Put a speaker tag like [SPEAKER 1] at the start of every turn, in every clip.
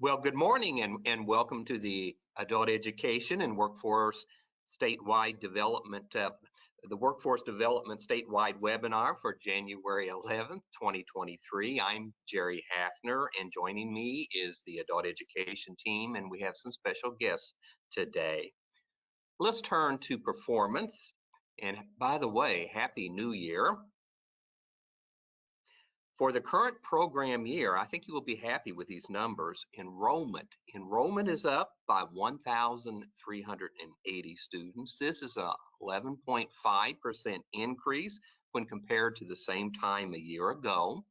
[SPEAKER 1] Well, good morning and welcome to the Adult Education and Workforce Statewide Development, the Workforce Development Statewide Webinar for January 11th, 2023. I'm Jerry Hafner, and joining me is the Adult Education team, and we have some special guests today. Let's turn to performance. And by the way, Happy New Year. For the current program year, I think you will be happy with these numbers. Enrollment is up by 1,380 students. This is a 11.5% increase when compared to the same time a year ago.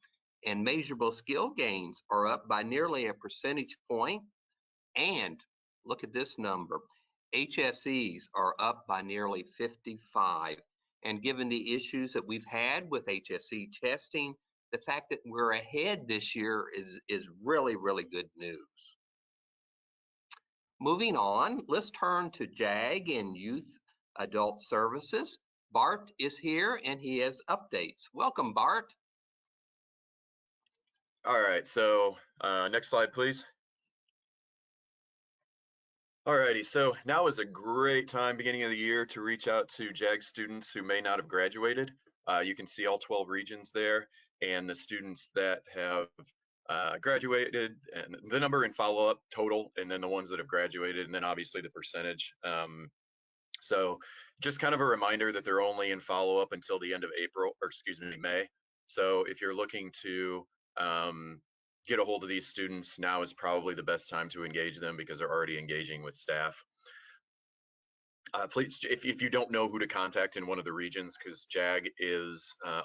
[SPEAKER 1] And measurable skill gains are up by nearly a percentage point. And look at this number, HSEs are up by nearly 55. And given the issues that we've had with HSE testing, the fact that we're ahead this year is really, really good news. Moving on, let's turn to JAG and Youth Adult Services. Bart is here and he has updates. Welcome, Bart.
[SPEAKER 2] All right, so next slide, please. Alrighty, so now is a great time, beginning of the year, to reach out to JAG students who may not have graduated. You can see all 12 regions there, and the students that have graduated, and the number in follow-up total, and then the ones that have graduated, and then obviously the percentage. So just kind of a reminder that they're only in follow-up until the end of May. So if you're looking to get a hold of these students, now is probably the best time to engage them because they're already engaging with staff. Please, if you don't know who to contact in one of the regions, because JAG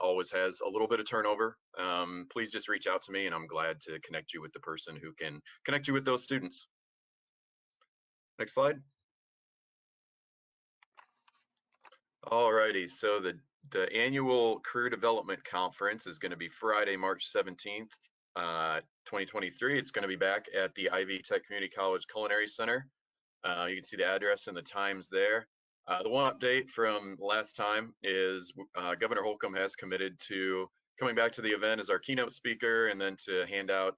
[SPEAKER 2] always has a little bit of turnover, please just reach out to me and I'm glad to connect you with the person who can connect you with those students. Next slide. Alrighty, so the annual Career Development Conference is going to be Friday, March 17th, 2023. It's going to be back at the Ivy Tech Community College Culinary Center. You can see the address and the times there. The one update from last time is Governor Holcomb has committed to coming back to the event as our keynote speaker and then to hand out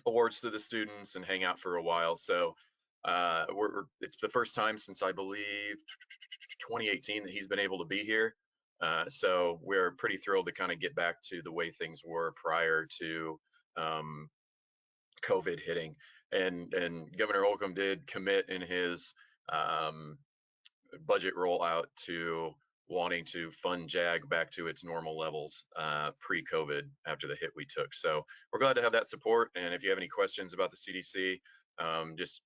[SPEAKER 2] awards to the students and hang out for a while. So it's the first time since I believe 2018 that he's been able to be here. So we're pretty thrilled to kind of get back to the way things were prior to COVID hitting. And Governor Holcomb did commit in his budget rollout to wanting to fund JAG back to its normal levels pre-COVID after the hit we took. So we're glad to have that support. And if you have any questions about the CDC, just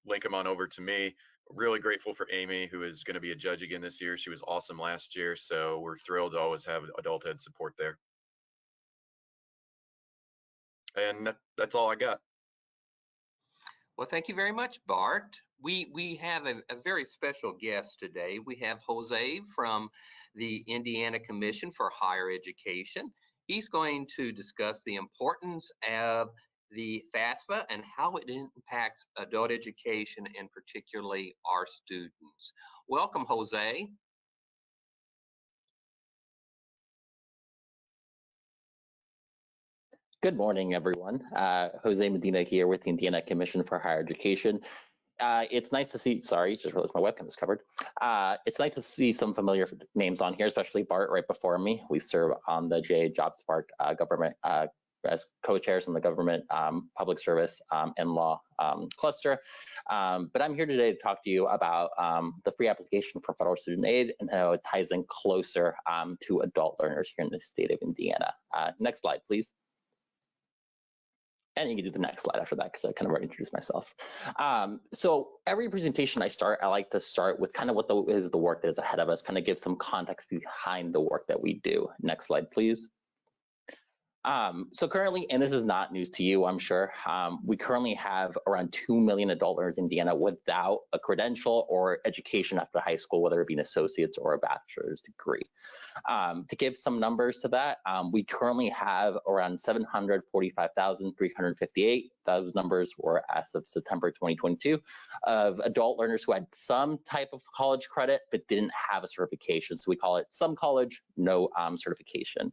[SPEAKER 2] link them on over to me. Really grateful for Amy, who is going to be a judge again this year. She was awesome last year. So we're thrilled to always have adult ed support there. And that's all I got.
[SPEAKER 1] Well, thank you very much, Bart. We have a very special guest today. We have Jose from the Indiana Commission for Higher Education. He's going to discuss the importance of the FAFSA and how it impacts adult education and particularly our students. Welcome, Jose.
[SPEAKER 3] Good morning, everyone. Jose Medina here with the Indiana Commission for Higher Education. It's nice to see, sorry, just realized my webcam is covered. It's nice to see some familiar names on here, especially Bart right before me. We serve on the JA JobSpark government as co-chairs on the government, public service, and law cluster. But I'm here today to talk to you about the free application for federal student aid and how it ties in closer to adult learners here in the state of Indiana. Next slide, please. And you can do the next slide after that because I kind of already introduced myself. So every presentation I like to start with kind of what is the work that is ahead of us, kind of give some context behind the work that we do. Next slide, please. So currently, and this is not news to you, I'm sure, we currently have around 2 million adult learners in Indiana without a credential or education after high school, whether it be an associate's or a bachelor's degree. To give some numbers to that, we currently have around 745,358. Those numbers were as of September 2022 of adult learners who had some type of college credit but didn't have a certification. So we call it some college, no certification.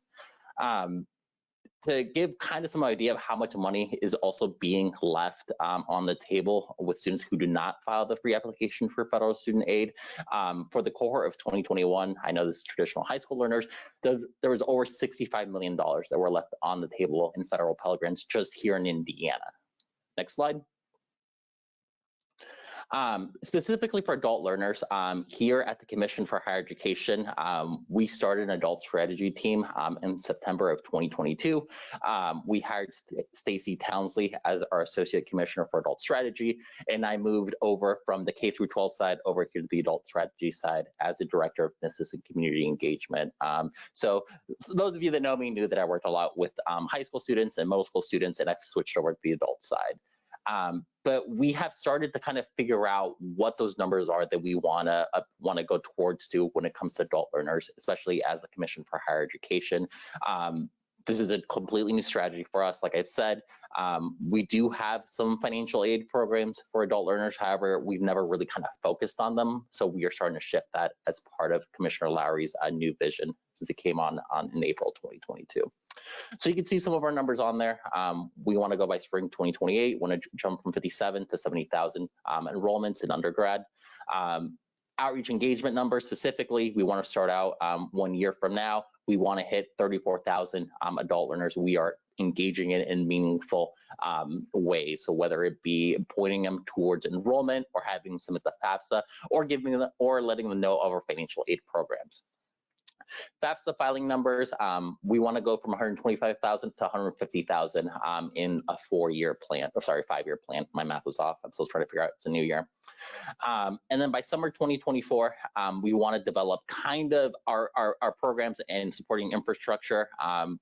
[SPEAKER 3] To give kind of some idea of how much money is also being left on the table with students who do not file the free application for federal student aid. For the cohort of 2021, I know this is traditional high school learners, there was over $65 million that were left on the table in federal Pell Grants just here in Indiana. Next slide. Specifically for adult learners, here at the Commission for Higher Education, we started an adult strategy team in September of 2022. We hired Stacy Townsley as our Associate Commissioner for Adult Strategy, and I moved over from the K through 12 side over here to the adult strategy side as the Director of Business and Community Engagement. So those of you that know me knew that I worked a lot with high school students and middle school students, and I've switched over to the adult side. But we have started to kind of figure out what those numbers are that we want to go towards to when it comes to adult learners, especially as a Commission for Higher Education. This is a completely new strategy for us. Like I've said, we do have some financial aid programs for adult learners. However, we've never really kind of focused on them. So we are starting to shift that as part of Commissioner Lowry's new vision since it came on in April 2022. So you can see some of our numbers on there. We want to go by spring 2028, want to jump from 57 to 70,000 enrollments in undergrad. Outreach engagement numbers specifically, we want to start out 1 year from now. We want to hit 34,000 adult learners we are engaging in meaningful ways. So whether it be pointing them towards enrollment or having some at the FAFSA or giving them or letting them know of our financial aid programs. FAFSA filing numbers, we want to go from 125,000 to 150,000 in a 4-year plan, or sorry, 5-year plan. My math was off. I'm still trying to figure out it's a new year. And then by summer 2024, we want to develop kind of our programs and supporting infrastructure.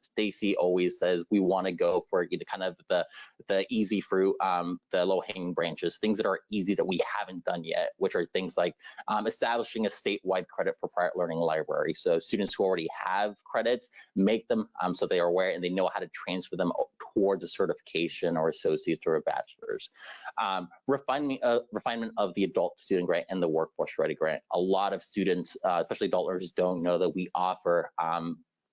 [SPEAKER 3] Stacy always says we want to go for kind of the easy fruit, the low-hanging branches, things that are easy that we haven't done yet, which are things like establishing a statewide credit for private learning library. So students who already have credits, make them so they are aware and they know how to transfer them towards a certification or associate's or a bachelor's. Refinement of the adult student grant and the workforce ready grant. A lot of students, especially adult learners, don't know that we offer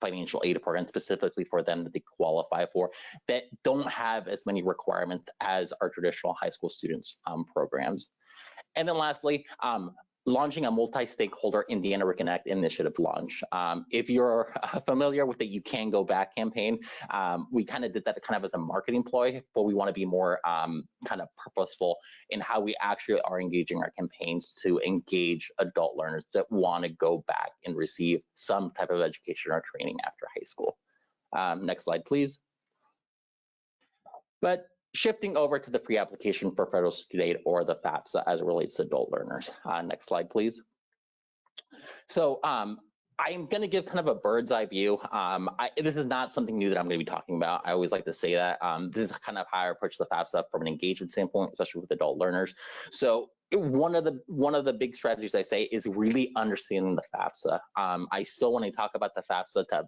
[SPEAKER 3] financial aid programs specifically for them that they qualify for that don't have as many requirements as our traditional high school students programs. And then lastly, launching a multi-stakeholder Indiana Reconnect initiative launch. If you're familiar with the You Can Go Back campaign, we kind of did that kind of as a marketing ploy, but we want to be more kind of purposeful in how we actually are engaging our campaigns to engage adult learners that want to go back and receive some type of education or training after high school. Next slide, please. But shifting over to the free application for federal student aid or the FAFSA as it relates to adult learners. Next slide, please. So I'm going to give kind of a bird's eye view. This is not something new that I'm going to be talking about. I always like to say that this is kind of how I approach the FAFSA from an engagement standpoint, especially with adult learners. So one of the big strategies I say is really understanding the FAFSA. I still want to talk about the FAFSA to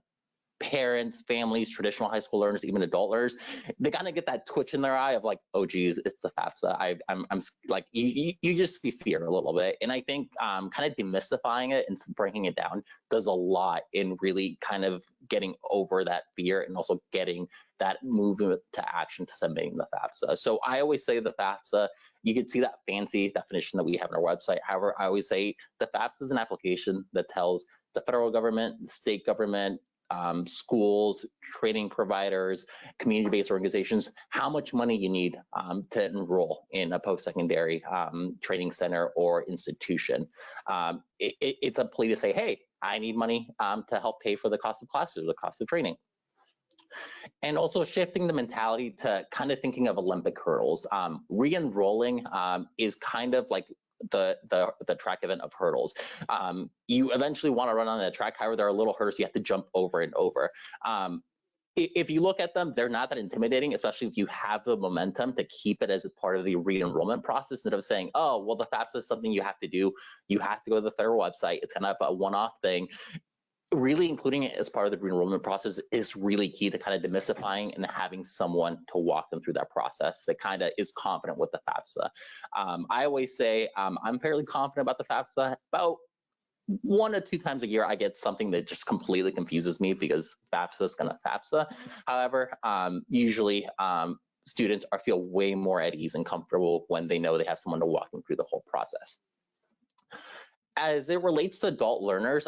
[SPEAKER 3] parents, families, traditional high school learners, even adult learners, they kind of get that twitch in their eye of like, oh geez, it's the FAFSA. I'm like, you just see fear a little bit. And I think kind of demystifying it and breaking it down does a lot in really kind of getting over that fear and also getting that movement to action to submitting the FAFSA. So I always say the FAFSA, you can see that fancy definition that we have on our website. However, I always say the FAFSA is an application that tells the federal government, the state government, schools, training providers, community-based organizations, how much money you need to enroll in a post-secondary training center or institution. It's a plea to say, hey, I need money to help pay for the cost of classes, the cost of training. And also shifting the mentality to kind of thinking of Olympic hurdles. Re-enrolling is kind of like the track event of hurdles. You eventually want to run on that track. However, there are little hurdles you have to jump over and over. If you look at them, they're not that intimidating, especially if you have the momentum to keep it as a part of the re-enrollment process instead of saying, oh, well, the FAFSA is something you have to do. You have to go to the federal website. It's kind of a one-off thing. Really including it as part of the re-enrollment process is really key to kind of demystifying and having someone to walk them through that process that kind of is confident with the FAFSA. I always say I'm fairly confident about the FAFSA, about 1 or 2 times a year, I get something that just completely confuses me because FAFSA is gonna FAFSA. However, usually students feel way more at ease and comfortable when they know they have someone to walk them through the whole process. As it relates to adult learners,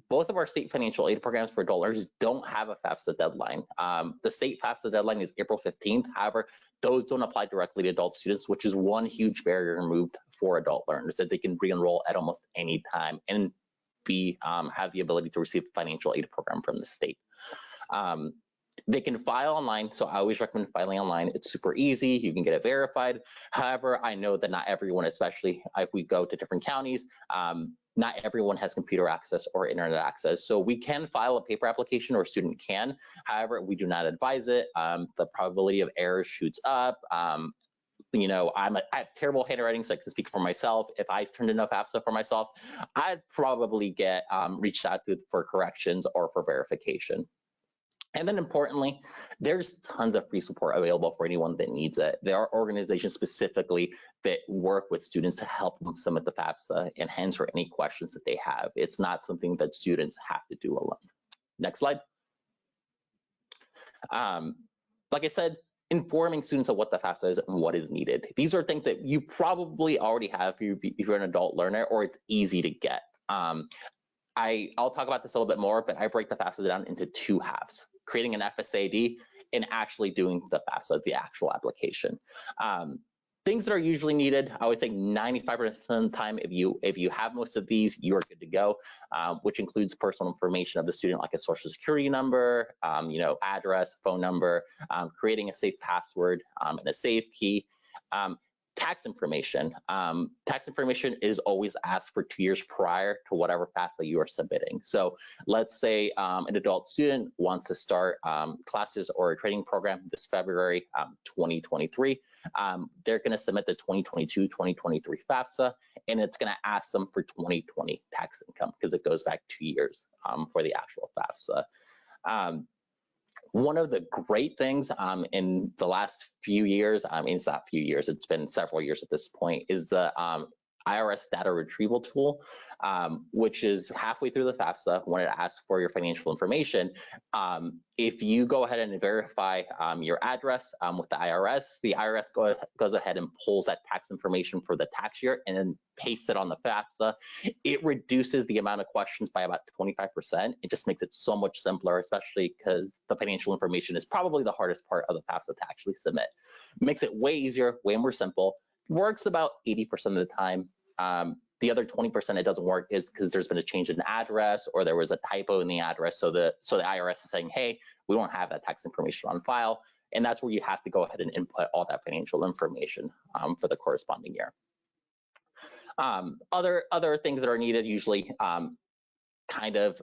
[SPEAKER 3] both of our state financial aid programs for adult learners don't have a FAFSA deadline. The state FAFSA deadline is April 15th. However, those don't apply directly to adult students, which is one huge barrier removed for adult learners, that they can re-enroll at almost any time and have the ability to receive the financial aid program from the state. They can file online, so I always recommend filing online. It's super easy, you can get it verified. However, I know that not everyone, especially if we go to different counties, not everyone has computer access or internet access. So we can file a paper application, or a student can. However, we do not advise it. The probability of errors shoots up. You know, I have terrible handwriting, so I can speak for myself. If I turned in a FAFSA for myself, I'd probably get reached out to for corrections or for verification. And then importantly, there's tons of free support available for anyone that needs it. There are organizations specifically that work with students to help them submit the FAFSA and answer any questions that they have. It's not something that students have to do alone. Next slide. Like I said, informing students of what the FAFSA is and what is needed. These are things that you probably already have if you're an adult learner, or it's easy to get. I'll talk about this a little bit more, but I break the FAFSA down into 2 halves: creating an FSAD and actually doing the FAFSA, the actual application. Things that are usually needed, I would say 95% of the time, if you have most of these, you are good to go, which includes personal information of the student, like a social security number, you know, address, phone number, creating a safe password and a safe key. Tax information. Tax information is always asked for 2 years prior to whatever FAFSA you are submitting. So let's say an adult student wants to start classes or a training program this February 2023. They're going to submit the 2022-2023 FAFSA, and it's going to ask them for 2020 tax income because it goes back 2 years for the actual FAFSA. One of the great things in the last few years, I mean, it's not few years, it's been several years at this point, is the IRS data retrieval tool, which is halfway through the FAFSA when it asks for your financial information. If you go ahead and verify your address with the IRS goes ahead and pulls that tax information for the tax year and then pastes it on the FAFSA. It reduces the amount of questions by about 25%. It just makes it so much simpler, especially because the financial information is probably the hardest part of the FAFSA to actually submit. It makes it way easier, way more simple. Works about 80% of the time. The other 20% it doesn't work is because there's been a change in address, or there was a typo in the address. So the IRS is saying, hey, we don't have that tax information on file. And that's where you have to go ahead and input all that financial information for the corresponding year. Other things that are needed usually kind of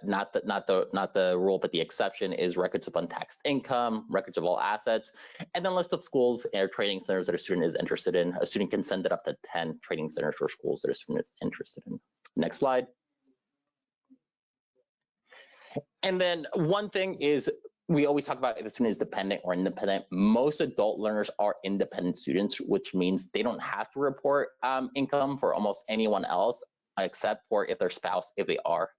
[SPEAKER 3] not the rule, but the exception is records of untaxed income, records of all assets, and then list of schools or training centers that a student is interested in. A student can send it up to 10 training centers or schools that a student is interested in. Next slide. And then one thing is, we always talk about if a student is dependent or independent. Most adult learners are independent students, which means they don't have to report income for almost anyone else, except for if their spouse, if they are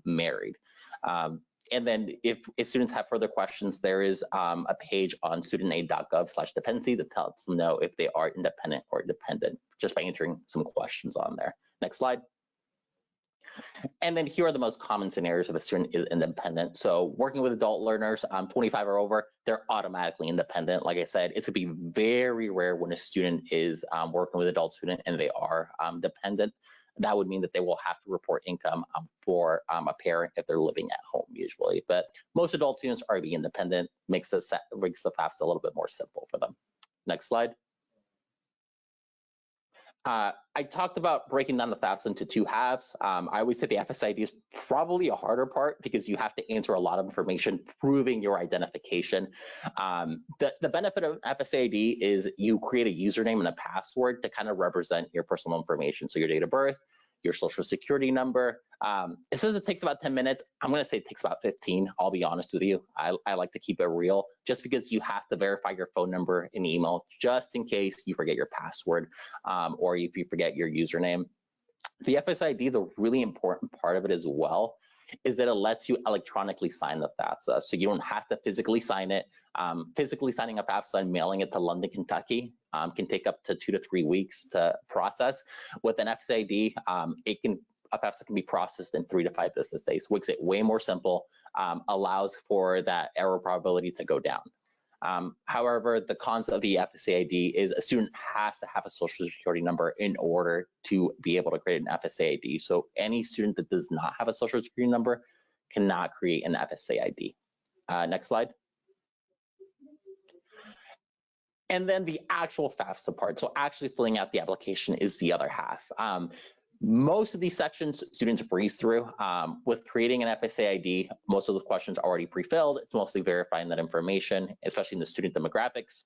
[SPEAKER 3] married. And then if students have further questions, there is a page on studentaid.gov/dependency that tells them know if they are independent or dependent, just by answering some questions on there. Next slide. And then here are the most common scenarios if a student is independent. So working with adult learners 25 or over, they're automatically independent. Like I said, it's gonna be very rare when a student is working with an adult student and they are dependent. That would mean that they will have to report income for a parent if they're living at home usually. But most adult students are being independent, makes the FAFSA a little bit more simple for them. Next slide. I talked about breaking down the FAFSA into 2 halves. I always say the FSID is probably a harder part because you have to answer a lot of information proving your identification. The benefit of FSID is you create a username and a password to kind of represent your personal information. So your date of birth, your social security number. It says it takes about 10 minutes. I'm going to say it takes about 15. I'll be honest with you. I like to keep it real just because you have to verify your phone number and email just in case you forget your password or if you forget your username. The FSID, the really important part of it as well, is that it lets you electronically sign the FAFSA. So you don't have to physically sign it. Physically signing a FAFSA and mailing it to London, Kentucky can take up to 2 to 3 weeks to process. With an FSID, a FAFSA can be processed in 3 to 5 business days, which makes it way more simple, allows for that error probability to go down. However, the cons of the FSAID is a student has to have a social security number in order to be able to create an FSAID. So any student that does not have a social security number cannot create an FSAID. Next slide. And then the actual FAFSA part, so actually filling out the application, is the other half. Most of these sections students breeze through. With creating an FSAID, most of those questions are already pre-filled. It's mostly verifying that information, especially in the student demographics.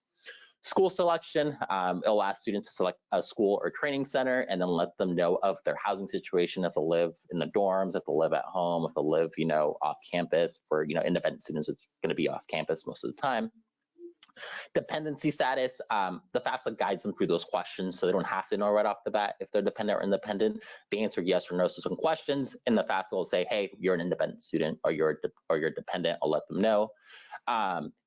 [SPEAKER 3] School selection, it'll ask students to select a school or training center and then let them know of their housing situation, if they live in the dorms, if they live at home, if they live, off campus. For, independent students, it's going to be off campus most of the time. Dependency status, the FAFSA guides them through those questions, so they don't have to know right off the bat if they're dependent or independent. They answer yes or no to some questions, and the FAFSA will say, hey, you're an independent student or you're dependent. I'll let them know.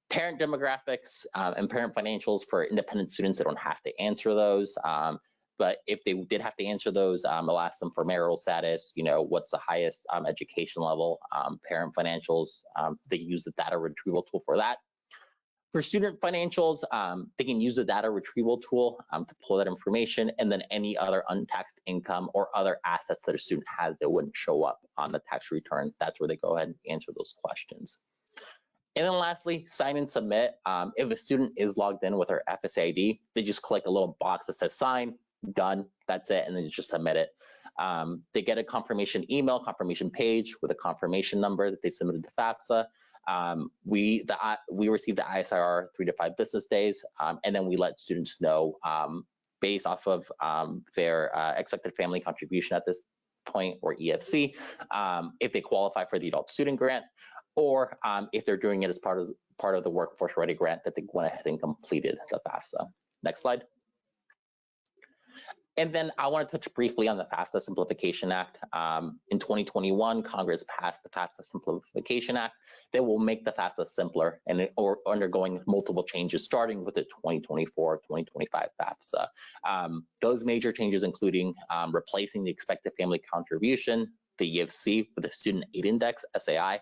[SPEAKER 3] Parent demographics and parent financials for independent students, they don't have to answer those. But if they did have to answer those, it'll ask them for marital status, what's the highest education level, parent financials. They use the data retrieval tool for that. For student financials, they can use the data retrieval tool to pull that information, and then any other untaxed income or other assets that a student has that wouldn't show up on the tax return. That's where they go ahead and answer those questions. And then lastly, sign and submit. If a student is logged in with their FSAID, they just click a little box that says sign, done, that's it, and then you just submit it. They get a confirmation email, confirmation page with a confirmation number that they submitted to FAFSA. We receive the ISIR 3 to 5 business days, and then we let students know based off of their expected family contribution at this point, or EFC, if they qualify for the adult student grant, or if they're doing it as part of the Workforce Ready grant that they went ahead and completed the FAFSA. Next slide. And then I want to touch briefly on the FAFSA Simplification Act. In 2021, Congress passed the FAFSA Simplification Act that will make the FAFSA simpler and undergoing multiple changes, starting with the 2024-2025 FAFSA. Those major changes including replacing the expected family contribution, the EFC, with the Student Aid Index, SAI.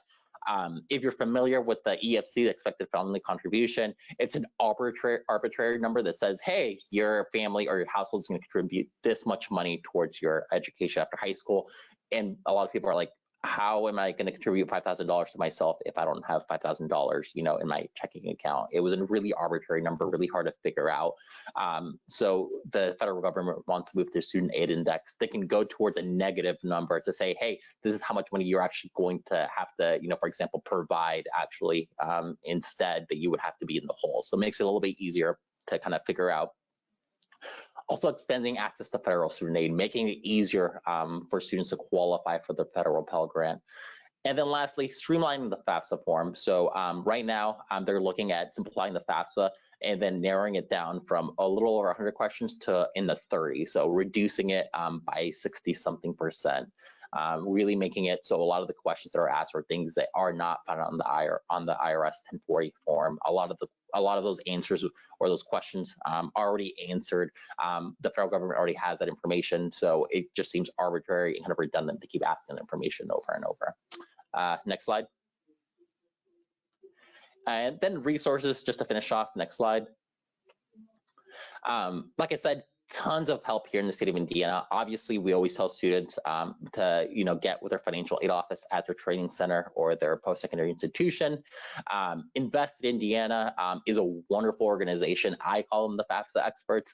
[SPEAKER 3] If you're familiar with the EFC, the expected family contribution, it's an arbitrary number that says, hey, your family or your household is going to contribute this much money towards your education after high school. And a lot of people are like, how am I going to contribute $5,000 to myself if I don't have $5,000, in my checking account? It was a really arbitrary number, really hard to figure out. So the federal government wants to move to student aid index. They can go towards a negative number to say, hey, this is how much money you're actually going to have to, for example, provide actually instead, that you would have to be in the hole. So it makes it a little bit easier to kind of figure out. Also expanding access to federal student aid, making it easier for students to qualify for the federal Pell Grant. And then lastly, streamlining the FAFSA form. So right now, they're looking at simplifying the FAFSA and then narrowing it down from a little over 100 questions to in the 30. So reducing it by 60-something%. Really making it so a lot of the questions that are asked are things that are not found on the IRS 1040 form. A lot of those answers or those questions already answered. The federal government already has that information, so it just seems arbitrary and kind of redundant to keep asking the information over and over. Next slide. And then resources, just to finish off. Next slide. Like I said, tons of help here in the state of Indiana. Obviously, we always tell students to get with their financial aid office at their training center or their post-secondary institution. Invest in Indiana is a wonderful organization. I call them the FAFSA experts.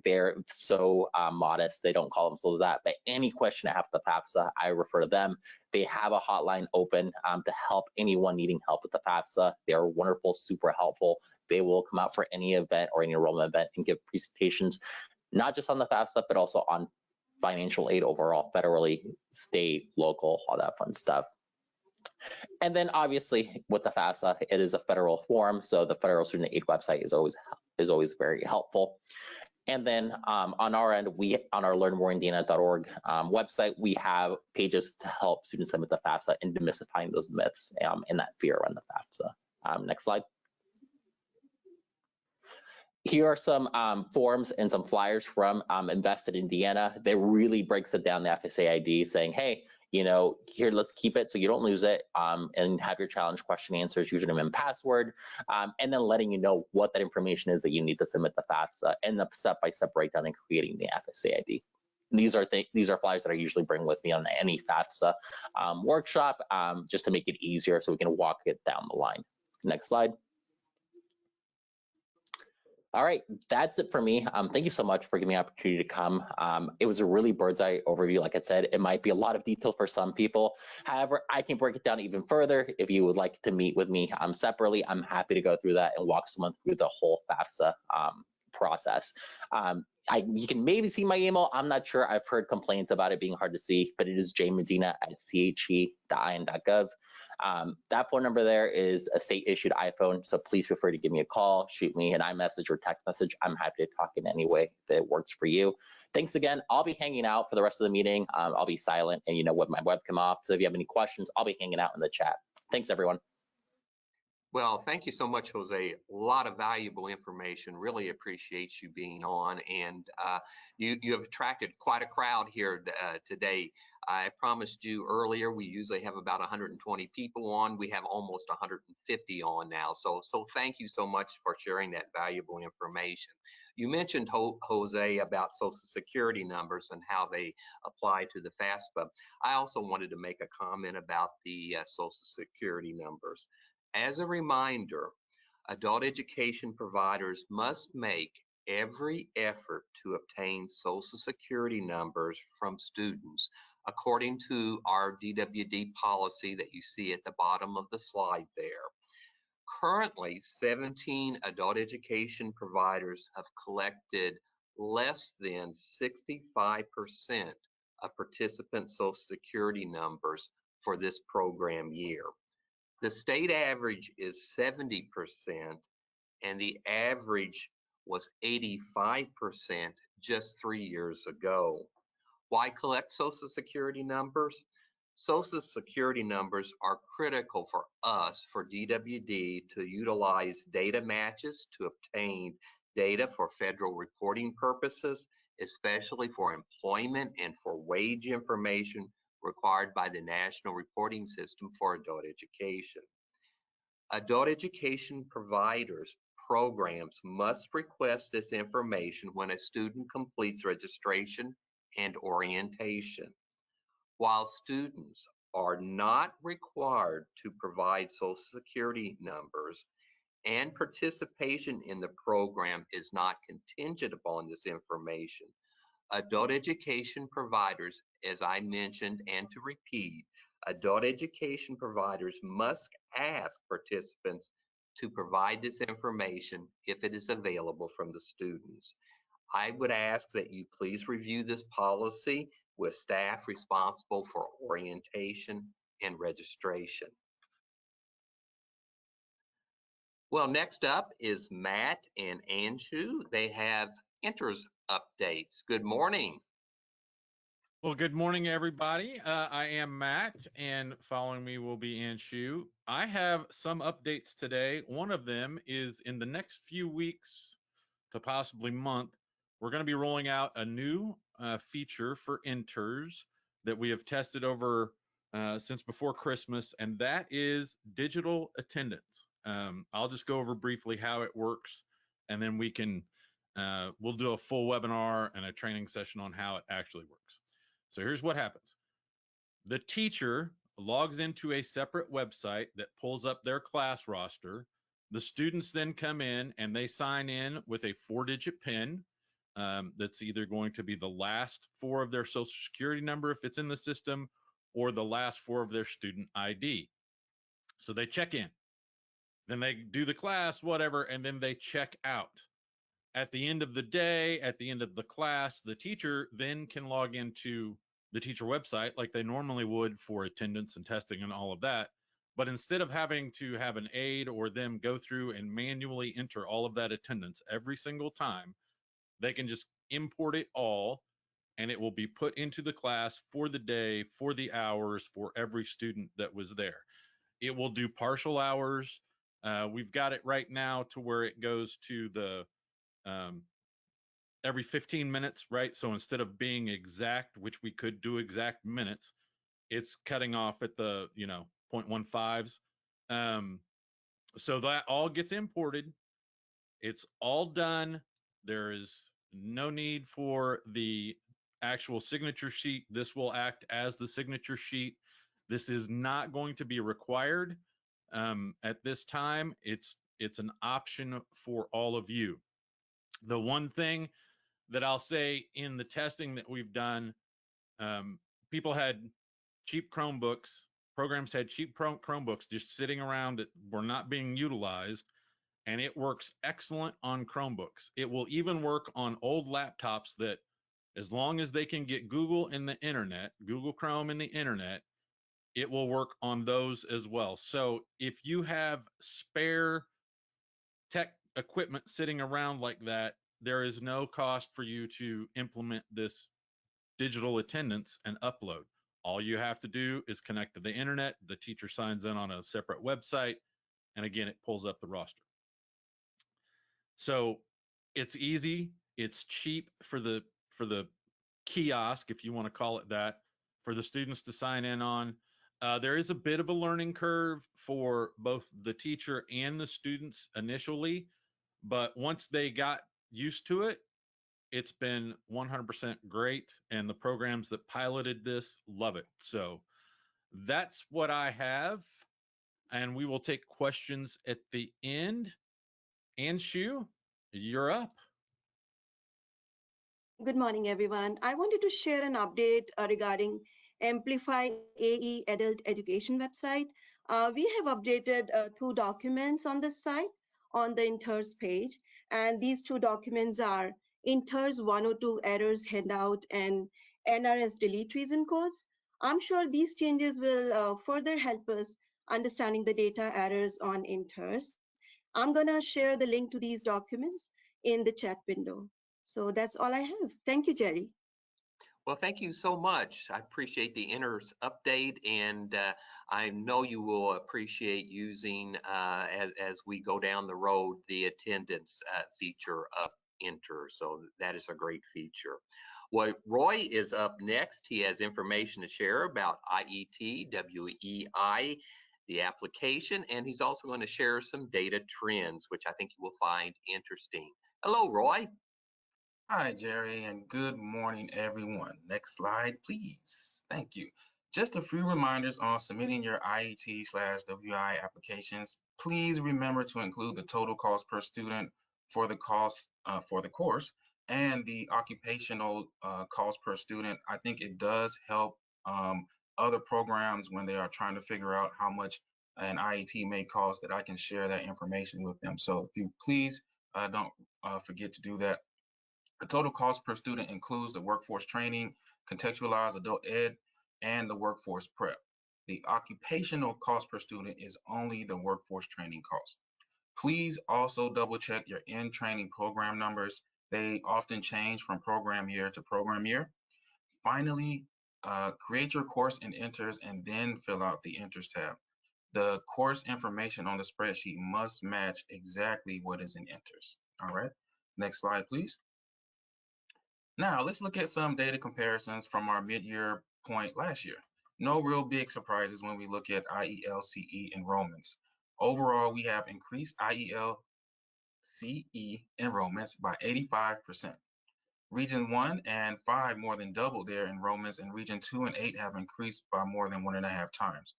[SPEAKER 3] They're so modest, they don't call themselves that, but any question I have with the FAFSA, I refer to them. They have a hotline open to help anyone needing help with the FAFSA. They're wonderful, super helpful. They will come out for any event or any enrollment event and give presentations, not just on the FAFSA, but also on financial aid overall, federally, state, local, all that fun stuff. And then obviously with the FAFSA, it is a federal form, so the federal student aid website is always very helpful. And then on our end, on our learnmoreinindiana.org website, we have pages to help students submit the FAFSA and demystifying those myths and that fear around the FAFSA. Next slide. Here are some forms and some flyers from Invest in Indiana that really breaks it down, the FSA ID, saying, hey, here, let's keep it so you don't lose it, and have your challenge question answers, username and password, and then letting you know what that information is that you need to submit the FAFSA, and the step-by-step breakdown in creating the FSA ID. And these are flyers that I usually bring with me on any FAFSA workshop, just to make it easier so we can walk it down the line. Next slide. All right, that's it for me. Thank you so much for giving me the opportunity to come. It was a really bird's eye overview. Like I said, it might be a lot of detail for some people. However, I can break it down even further. If you would like to meet with me separately, I'm happy to go through that and walk someone through the whole FAFSA process. You can maybe see my email. I'm not sure. I've heard complaints about it being hard to see, but it is jmedina@che.in.gov. That phone number there is a state-issued iPhone, so please feel free to give me a call, shoot me an iMessage or text message. I'm happy to talk in any way that works for you. Thanks again. I'll be hanging out for the rest of the meeting. I'll be silent and with my webcam off, so if you have any questions, I'll be hanging out in the chat. Thanks, everyone.
[SPEAKER 1] Well, thank you so much, Jose. A lot of valuable information. Really appreciate you being on, and you have attracted quite a crowd here today. I promised you earlier we usually have about 120 people on. We have almost 150 on now. So thank you so much for sharing that valuable information. You mentioned, Jose, about Social Security numbers and how they apply to the FAFSA. I also wanted to make a comment about the Social Security numbers. As a reminder, adult education providers must make every effort to obtain Social Security numbers from students according to our DWD policy that you see at the bottom of the slide there. Currently, 17 adult education providers have collected less than 65% of participant Social Security numbers for this program year. The state average is 70%, and the average was 85% just 3 years ago. Why collect Social Security numbers? Social Security numbers are critical for us, for DWD, to utilize data matches to obtain data for federal reporting purposes, especially for employment and for wage information required by the National Reporting System for Adult Education. Adult education providers programs must request this information when a student completes registration and orientation. While students are not required to provide Social Security numbers, and participation in the program is not contingent upon this information, adult education providers, as I mentioned, and to repeat, adult education providers must ask participants to provide this information if it is available from the students. I would ask that you please review this policy with staff responsible for orientation and registration. Well, next up is Matt and Anshu. They have Enters updates. Good morning.
[SPEAKER 4] Well, good morning, everybody. I am Matt, and following me will be Anshu. I have some updates today. One of them is in the next few weeks to possibly month, we're going to be rolling out a new feature for Enters that we have tested over since before Christmas, and that is digital attendance. I'll just go over briefly how it works, and then we'll do a full webinar and a training session on how it actually works. So here's what happens. The teacher logs into a separate website that pulls up their class roster. The students then come in and they sign in with a 4-digit PIN that's either going to be the last 4 of their Social Security number if it's in the system, or the last 4 of their student ID. So they check in, then they do the class, whatever, and then they check out. At the end of the day, at the end of the class, the teacher then can log into the teacher website like they normally would for attendance and testing and all of that. But instead of having to have an aide or them go through and manually enter all of that attendance every single time, They can just import it all, and it will be put into the class for the day, for the hours, for every student that was there. It will do partial hours. We've got it right now to where it goes to the every 15 minutes, right? So instead of being exact, which we could do exact minutes, it's cutting off at the 0.15s. So that all gets imported. It's all done. There is no need for the actual signature sheet. This will act as the signature sheet. This is not going to be required at this time. It's an option for all of you. The one thing that I'll say in the testing that we've done, people had cheap Chromebooks, programs had cheap Chromebooks just sitting around that were not being utilized, and it works excellent on Chromebooks. It will even work on old laptops that, as long as they can get Google and the internet, Google Chrome and the internet, it will work on those as well. So if you have spare tech equipment sitting around like that, there is no cost for you to implement this digital attendance and upload. All you have to do is connect to the internet. The teacher signs in on a separate website, and again, it pulls up the roster. So it's easy, it's cheap for the kiosk, if you want to call it that, for the students to sign in on. There is a bit of a learning curve for both the teacher and the students initially, but once they got used to it, it's been 100% great, and the programs that piloted this love it. So that's what I have, and we will take questions at the end. Anshu, you're up.
[SPEAKER 5] Good morning, everyone. I wanted to share an update regarding Amplify AE Adult Education website. We have updated 2 documents on the site on the Inters page, and these 2 documents are Inters 102 errors handout and NRS delete reason codes. I'm sure these changes will further help us understanding the data errors on Inters. I'm gonna share the link to these documents in the chat window. So that's all I have. Thank you, Jerry.
[SPEAKER 1] Well, thank you so much. I appreciate the Inters update, and I know you will appreciate using, as we go down the road, the attendance feature of Inters. So that is a great feature. Well, Roy is up next. He has information to share about IET, WEI, the application, and he's also going to share some data trends, which I think you will find interesting. Hello, Roy.
[SPEAKER 6] Hi, Jerry, and good morning, everyone. Next slide, please. Thank you. Just a few reminders on submitting your IET/WI applications. Please remember to include the total cost per student for the cost for the course and the occupational cost per student. I think it does help other programs when they are trying to figure out how much an IET may cost, that I can share that information with them. So if you please don't forget to do that. The total cost per student includes the workforce training, contextualized adult ed, and the workforce prep. The occupational cost per student is only the workforce training cost. Please also double check your in-training program numbers. They often change from program year to program year. Finally, create your course in Inters and then fill out the Inters tab. The course information on the spreadsheet must match exactly what is in Inters. All right, next slide, please. Now, let's look at some data comparisons from our mid-year point last year. No real big surprises when we look at IELCE enrollments. Overall, we have increased IELCE enrollments by 85%. Region 1 and 5 more than doubled their enrollments, and Region 2 and 8 have increased by more than 1.5 times.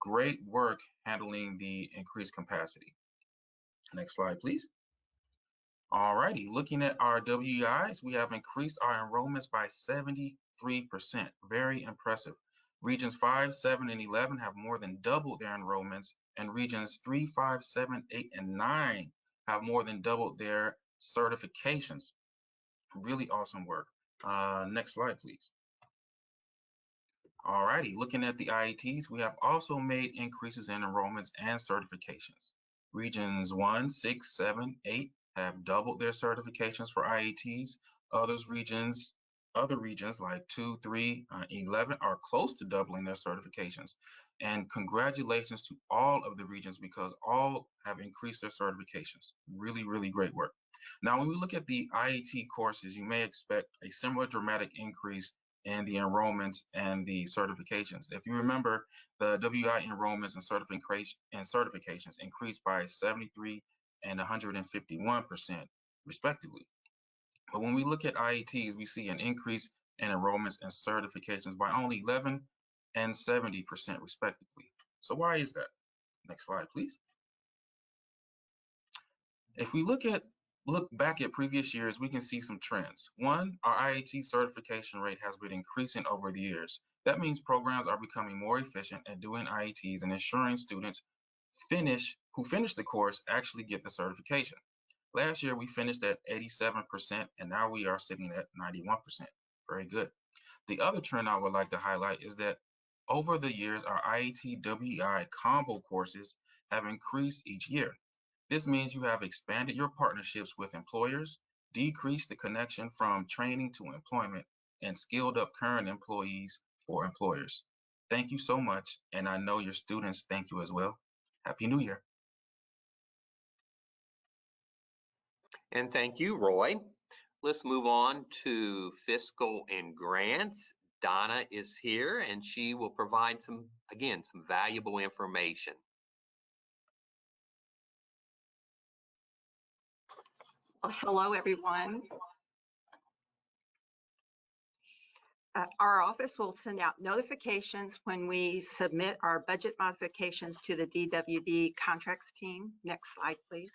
[SPEAKER 6] Great work handling the increased capacity. Next slide, please. Alrighty, looking at our WEIs, we have increased our enrollments by 73%. Very impressive. Regions 5, 7, and 11 have more than doubled their enrollments, and regions 3, 5, 7, 8, and 9 have more than doubled their certifications. Really awesome work. Next slide, please. Alrighty, looking at the IETs, we have also made increases in enrollments and certifications. Regions 1, 6, 7, 8, have doubled their certifications for IETs. Other regions like 2, 3, 11 are close to doubling their certifications. And congratulations to all of the regions because all have increased their certifications. Really, really great work. Now, when we look at the IET courses, you may expect a similar dramatic increase in the enrollments and the certifications. If you remember, the WI enrollments and certifications increased by 73 and 151% respectively. But when we look at IETs, we see an increase in enrollments and certifications by only 11 and 70% respectively. So why is that? Next slide, please. If we look back at previous years, we can see some trends. One, our IET certification rate has been increasing over the years. That means programs are becoming more efficient at doing IETs and ensuring students who finish the course actually get the certification. Last year, we finished at 87%, and now we are sitting at 91%. Very good. The other trend I would like to highlight is that over the years, our IET WEI combo courses have increased each year. This means you have expanded your partnerships with employers, decreased the connection from training to employment, and skilled up current employees for employers. Thank you so much, and I know your students thank you as well. Happy New Year.
[SPEAKER 1] And thank you, Roy. Let's move on to fiscal and grants. Donna is here and she will provide some valuable information.
[SPEAKER 7] Well, hello, everyone. Our office will send out notifications when we submit our budget modifications to the DWD contracts team. Next slide, please.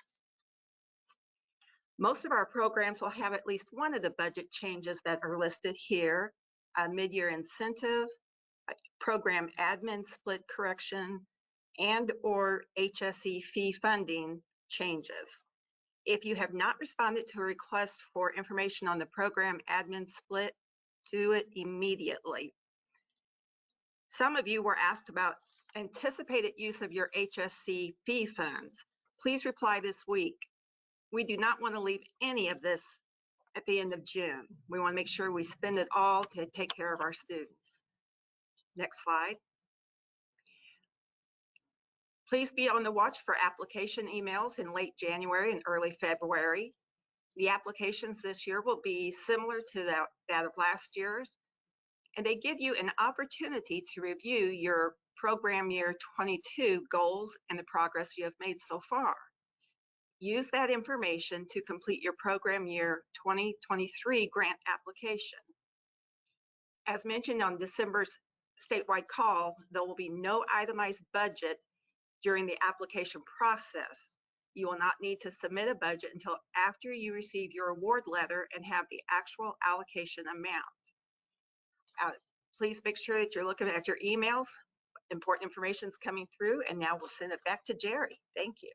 [SPEAKER 7] Most of our programs will have at least one of the budget changes that are listed here: a mid-year incentive, program admin split correction, and/or HSE fee funding changes. If you have not responded to a request for information on the program admin split, do it immediately. Some of you were asked about anticipated use of your HSE fee funds. Please reply this week. We do not want to leave any of this at the end of June. We want to make sure we spend it all to take care of our students. Next slide. Please be on the watch for application emails in late January and early February. The applications this year will be similar to that of last year's, and they give you an opportunity to review your program year 22 goals and the progress you have made so far. Use that information to complete your program year 2023 grant application. As mentioned on December's statewide call, there will be no itemized budget during the application process. You will not need to submit a budget until after you receive your award letter and have the actual allocation amount. Please make sure that you're looking at your emails. Important information is coming through, and now we'll send it back to Jerry. Thank you.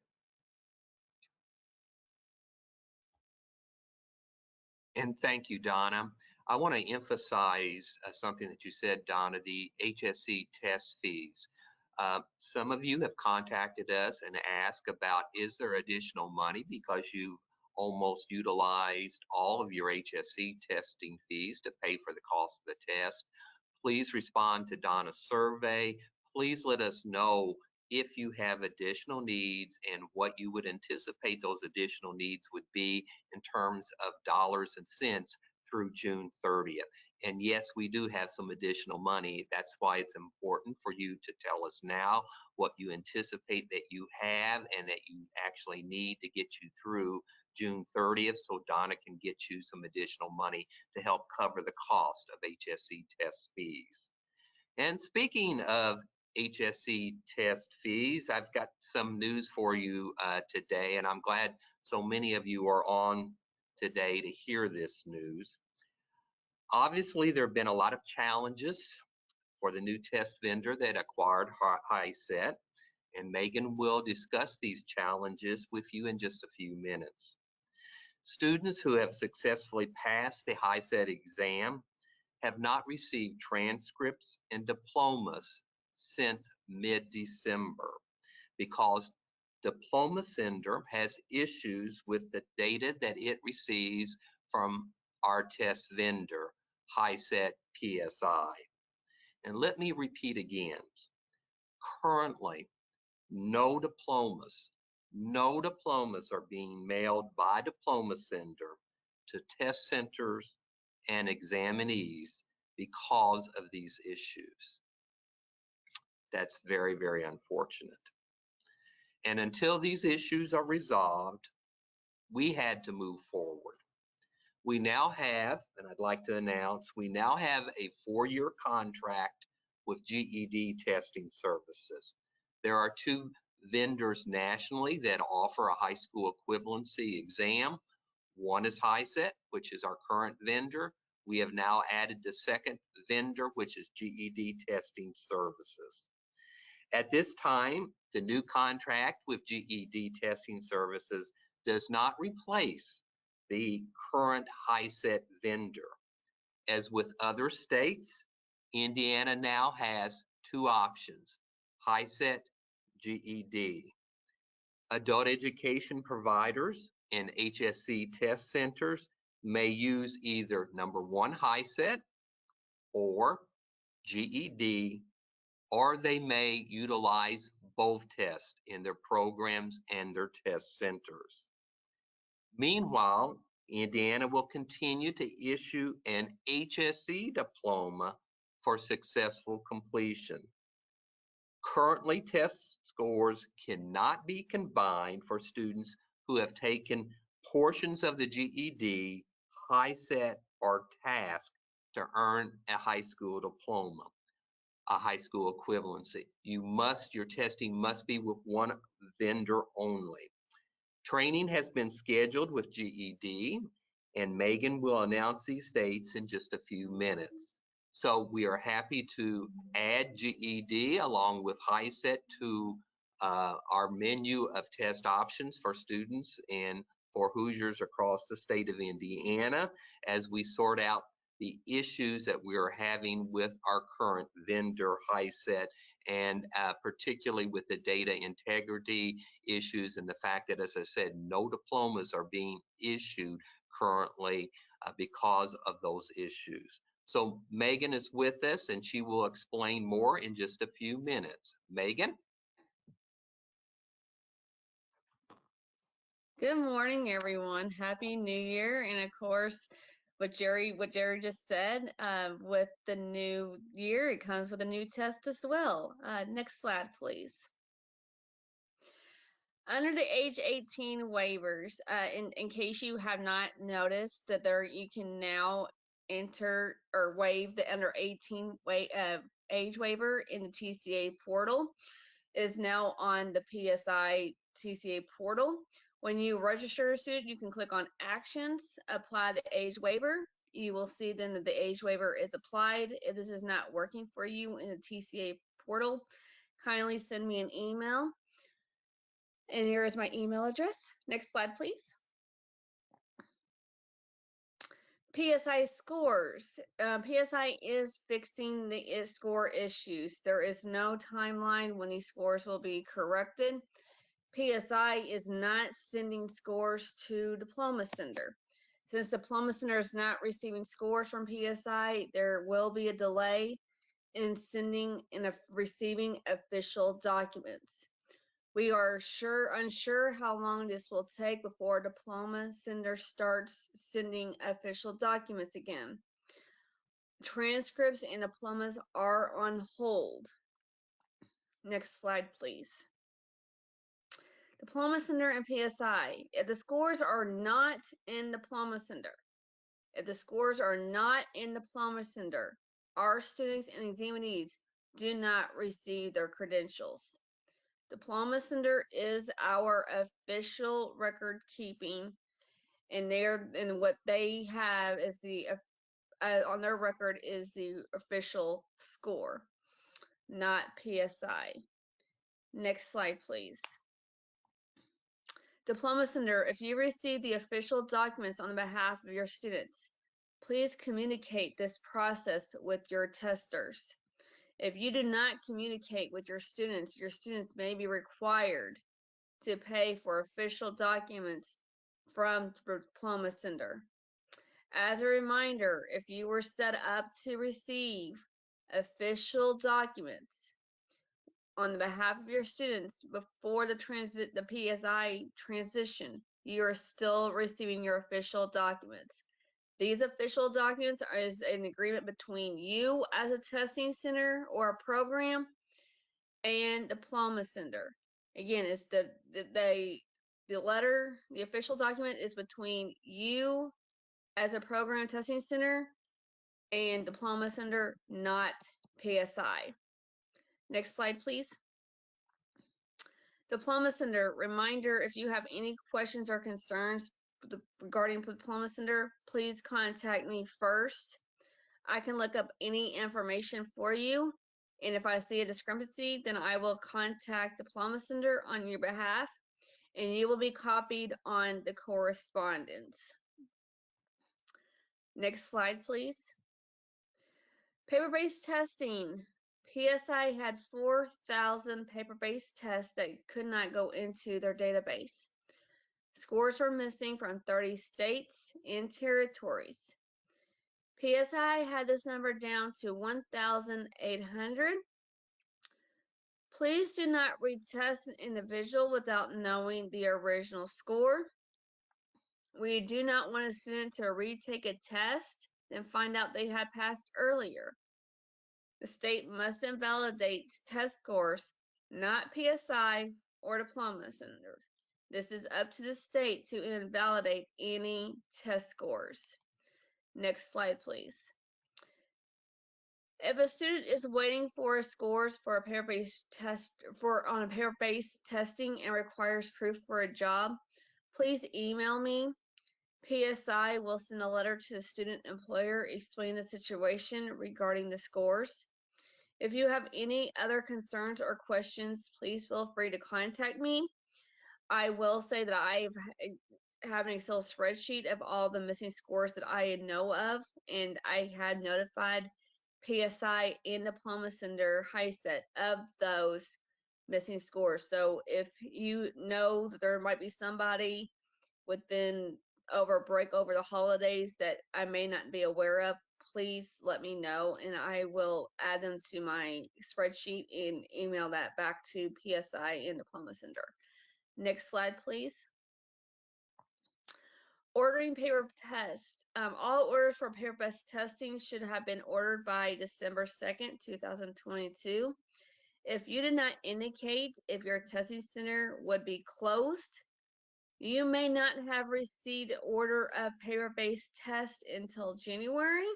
[SPEAKER 1] And thank you, Donna. I want to emphasize something that you said, Donna, the HSE test fees. Some of you have contacted us and asked about, is there additional money because you almost utilized all of your HSE testing fees to pay for the cost of the test. Please respond to Donna's survey. Please let us know if you have additional needs and what you would anticipate those additional needs would be in terms of dollars and cents through June 30th. And yes, we do have some additional money. That's why it's important for you to tell us now what you anticipate that you have and that you actually need to get you through June 30th so Donna can get you some additional money to help cover the cost of HSE test fees. And speaking of HSE test fees, I've got some news for you today, and I'm glad so many of you are on today to hear this news. Obviously, there have been a lot of challenges for the new test vendor that acquired HiSET, and Megan will discuss these challenges with you in just a few minutes. Students who have successfully passed the HiSET exam have not received transcripts and diplomas since mid-December because Diploma Sender has issues with the data that it receives from our test vendor, HiSET PSI. And let me repeat again. Currently, no diplomas are being mailed by Diploma Sender to test centers and examinees because of these issues. That's very, very unfortunate. And until these issues are resolved, we had to move forward. We now have, and I'd like to announce, we now have a 4-year contract with GED testing services. There are 2 vendors nationally that offer a high school equivalency exam. One is HiSET, which is our current vendor. We have now added the second vendor, which is GED testing services. At this time, the new contract with GED testing services does not replace the current HiSET vendor. As with other states, Indiana now has 2 options, HiSET, GED. Adult education providers and HSC test centers may use either number 1 HiSET or GED, or they may utilize both tests in their programs and their test centers. Meanwhile, Indiana will continue to issue an HSC diploma for successful completion. Currently, test scores cannot be combined for students who have taken portions of the GED, HiSET, or TASK to earn a high school diploma, a high school equivalency. Your testing must be with one vendor only. Training has been scheduled with GED, and Megan will announce these dates in just a few minutes. So we are happy to add GED along with HiSET to our menu of test options for students and for Hoosiers across the state of Indiana as we sort out the issues that we are having with our current vendor, HiSET, and particularly with the data integrity issues and the fact that, as I said, no diplomas are being issued currently because of those issues. So Megan is with us and she will explain more in just a few minutes. Megan?
[SPEAKER 8] Good morning, everyone. Happy New Year. And of course, what Jerry just said, with the new year, it comes with a new test as well. Next slide, please. Under the age 18 waivers, in case you have not noticed that you can now enter or waive the under 18 age waiver in the TCA portal, is now on the PSI TCA portal. When you register a student, you can click on Actions, apply the age waiver. You will see then that the age waiver is applied. If this is not working for you in the TCA portal, kindly send me an email. And here is my email address. Next slide, please. PSI scores. PSI is fixing the score issues. There is no timeline when these scores will be corrected. PSI is not sending scores to Diploma Sender. Since Diploma Sender is not receiving scores from PSI, there will be a delay in sending and receiving official documents. We are unsure how long this will take before Diploma Sender starts sending official documents again. Transcripts and diplomas are on hold. Next slide, please. Diploma Sender and PSI. If the scores are not in Diploma Sender, our students and examinees do not receive their credentials. Diploma Sender is our official record keeping, and what they have is on their record is the official score, not PSI. Next slide, please. Diploma Sender, if you receive the official documents on behalf of your students, please communicate this process with your testers. If you do not communicate with your students may be required to pay for official documents from the diploma sender. As a reminder, if you were set up to receive official documents on the behalf of your students before the PSI transition, you are still receiving your official documents. These official documents is an agreement between you as a testing center or a program and diploma sender. Again, it's the letter, the official document is between you as a program testing center and diploma sender, not PSI. Next slide, please. Diploma sender, reminder, if you have any questions or concerns regarding diploma sender, please contact me first. I can look up any information for you, and if I see a discrepancy, then I will contact diploma sender on your behalf, and you will be copied on the correspondence. Next slide, please. Paper-based testing. PSI had 4,000 paper-based tests that could not go into their database. Scores were missing from 30 states and territories. PSI had this number down to 1,800. Please do not retest an individual without knowing the original score. We do not want a student to retake a test, then find out they had passed earlier. The state must invalidate test scores, not PSI or diploma sender. This is up to the state to invalidate any test scores. Next slide, please. If a student is waiting for scores for a paper-based test on a paper-based testing and requires proof for a job, please email me. PSI will send a letter to the student employer explaining the situation regarding the scores. If you have any other concerns or questions, please feel free to contact me. I will say that I have an Excel spreadsheet of all the missing scores that I know of, and I had notified PSI and diploma sender HiSET of those missing scores. So if you know that there might be somebody within break over the holidays that I may not be aware of, please let me know and I will add them to my spreadsheet and email that back to PSI and diploma sender. Next slide, please. Ordering paper tests. All orders for paper-based testing should have been ordered by December 2nd, 2022. If you did not indicate if your testing center would be closed, you may not have received order of paper-based test until January.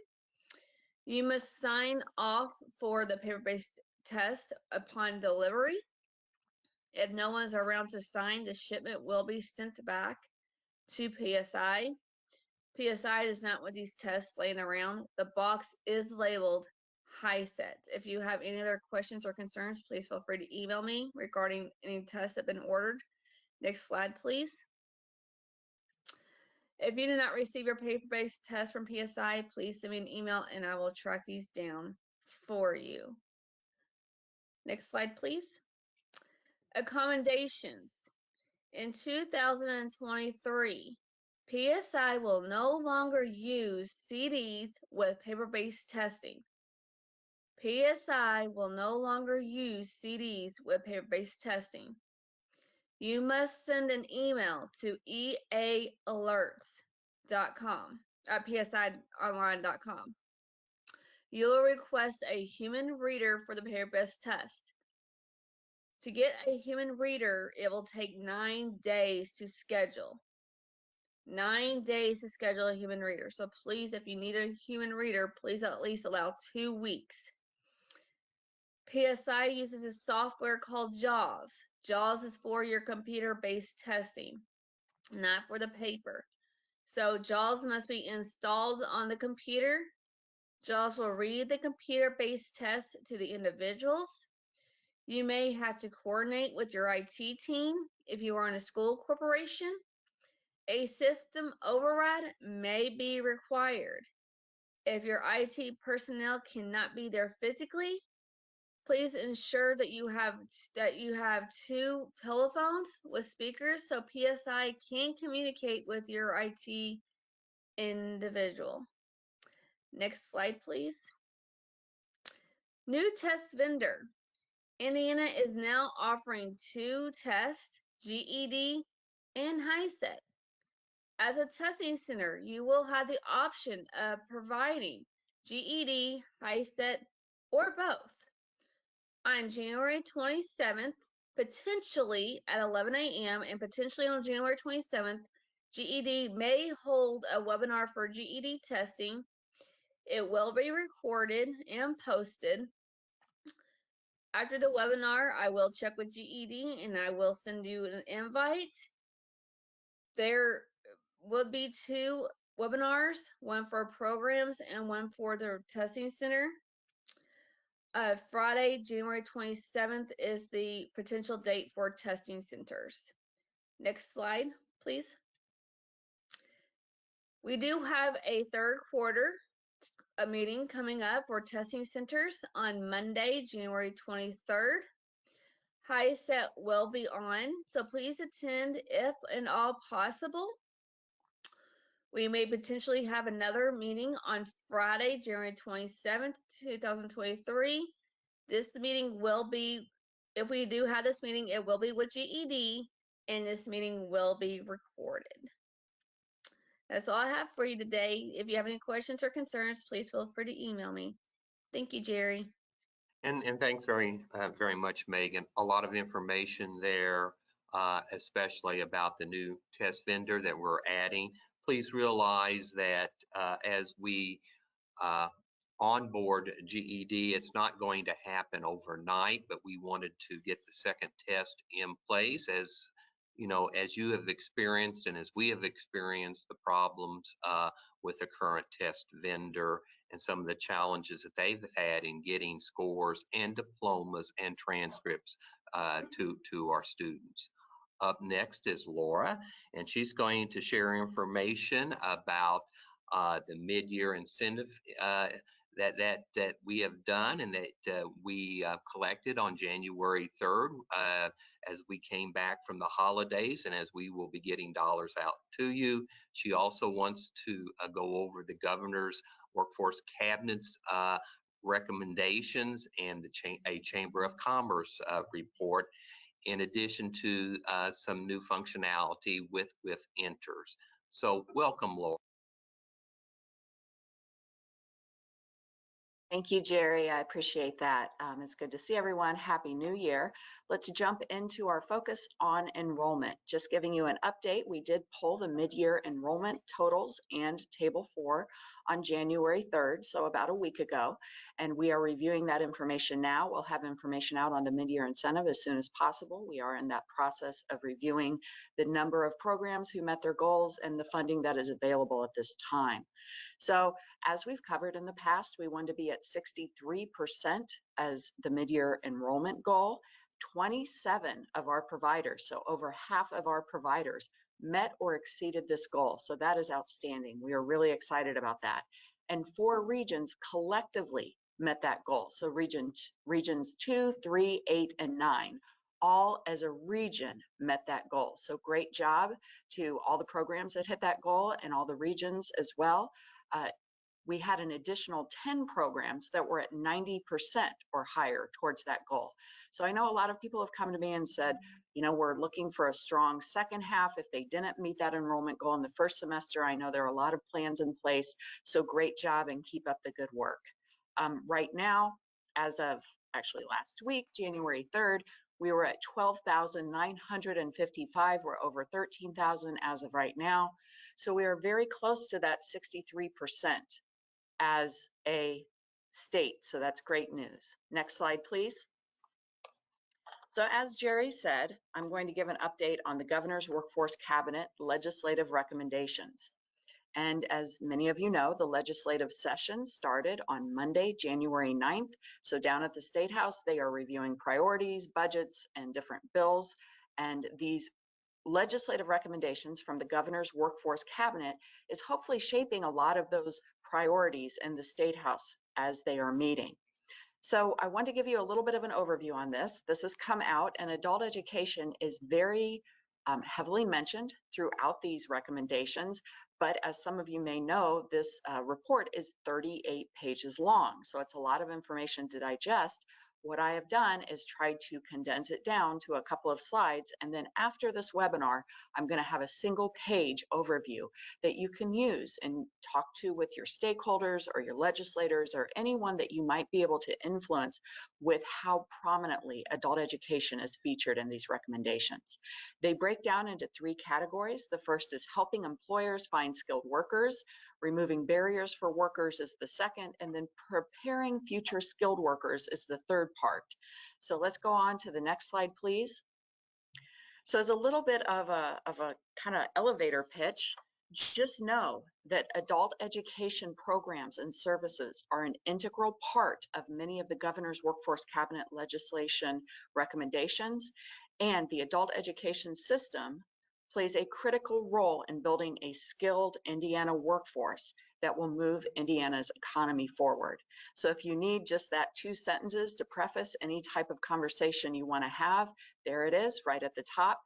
[SPEAKER 8] You must sign off for the paper-based test upon delivery. If no one's around to sign, the shipment will be sent back to PSI. PSI does not want these tests laying around. The box is labeled HiSET. If you have any other questions or concerns, please feel free to email me regarding any tests that have been ordered. Next slide, please. If you did not receive your paper-based test from PSI, please send me an email and I will track these down for you. Next slide, please. Accommodations. In 2023, PSI will no longer use CDs with paper-based testing. PSI will no longer use CDs with paper-based testing. You must send an email to eaalerts.com at psionline.com. You will request a human reader for the paper-based test. To get a human reader, it will take 9 days to schedule. 9 days to schedule a human reader. So please, if you need a human reader, please at least allow 2 weeks. PSI uses a software called JAWS. JAWS is for your computer-based testing, not for the paper. So JAWS must be installed on the computer. JAWS will read the computer-based test to the individuals. You may have to coordinate with your IT team if you are in a school corporation. A system override may be required. If your IT personnel cannot be there physically, Please ensure that you have 2 telephones with speakers so PSI can communicate with your IT individual. Next slide, please. New test vendor. Indiana is now offering 2 tests, GED and HiSET. As a testing center, you will have the option of providing GED, HiSET, or both. On January 27th, potentially at 11 a.m. and potentially on January 27th, GED may hold a webinar for GED testing. It will be recorded and posted. After the webinar, I will check with GED and I will send you an invite. There will be 2 webinars, one for programs and one for the testing center. Friday, January 27th is the potential date for testing centers. Next slide, please. We do have a 3rd quarter meeting coming up for testing centers on Monday, January 23rd. HiSET will be on, so please attend if and all possible. We may potentially have another meeting on Friday, January 27th, 2023. This meeting will be, if we do have this meeting, it will be with GED, and this meeting will be recorded. That's all I have for you today. If you have any questions or concerns, please feel free to email me. Thank you, Jerry.
[SPEAKER 1] And thanks very much, Megan. A lot of information there, especially about the new test vendor that we're adding. Please realize that as we onboard GED, it's not going to happen overnight, but we wanted to get the 2nd test in place. As you know, as you have experienced and as we have experienced the problems with the current test vendor and some of the challenges that they've had in getting scores and diplomas and transcripts to our students. Up next is Laura, and she's going to share information about the mid-year incentive that we have done and that we collected on January 3rd as we came back from the holidays and as we will be getting dollars out to you. She also wants to go over the governor's workforce cabinet's recommendations and a Chamber of Commerce report, in addition to some new functionality with Enters. So welcome, Laura.
[SPEAKER 9] Thank you, Jerry. I appreciate that. It's good to see everyone. Happy New Year. Let's jump into our focus on enrollment. Just giving you an update, we did pull the mid-year enrollment totals and Table 4 on January 3rd, so about a week ago, and we are reviewing that information now. We'll have information out on the mid-year incentive as soon as possible. We are in that process of reviewing the number of programs who met their goals and the funding that is available at this time. So as we've covered in the past, we want to be at 63% as the mid-year enrollment goal. 27 of our providers, so over half of our providers, met or exceeded this goal. So that is outstanding. We are really excited about that. And 4 regions collectively met that goal. So regions 2, 3, 8, and 9, all as a region met that goal. So great job to all the programs that hit that goal and all the regions as well. We had an additional 10 programs that were at 90% or higher towards that goal. So I know a lot of people have come to me and said, you know, we're looking for a strong second half if they didn't meet that enrollment goal in the first semester. I know there are a lot of plans in place, so great job and keep up the good work. Right now, as of actually last week, January 3rd, we were at 12,955. We're over 13,000 as of right now. So we are very close to that 63% as a state. So that's great news. Next slide, please. So as Jerry said, I'm going to give an update on the Governor's Workforce Cabinet legislative recommendations. And as many of you know, the legislative session started on Monday, January 9th. So down at the State House, they are reviewing priorities, budgets, and different bills. And these legislative recommendations from the Governor's Workforce Cabinet is hopefully shaping a lot of those priorities in the State House as they are meeting. So I want to give you a little bit of an overview on this. This has come out, and adult education is very heavily mentioned throughout these recommendations. But as some of you may know, this report is 38 pages long. So it's a lot of information to digest. What I have done is tried to condense it down to a couple of slides. And then after this webinar, I'm going to have a single page overview that you can use and talk to with your stakeholders or your legislators or anyone that you might be able to influence with how prominently adult education is featured in these recommendations. They break down into 3 categories. The first is helping employers find skilled workers. Removing barriers for workers is the second, and then preparing future skilled workers is the third part. So let's go on to the next slide, please. So as a little bit of a kind of elevator pitch, just know that adult education programs and services are an integral part of many of the governor's workforce cabinet legislation recommendations, and the adult education system plays a critical role in building a skilled Indiana workforce that will move Indiana's economy forward. So if you need just that 2 sentences to preface any type of conversation you want to have, there it is right at the top.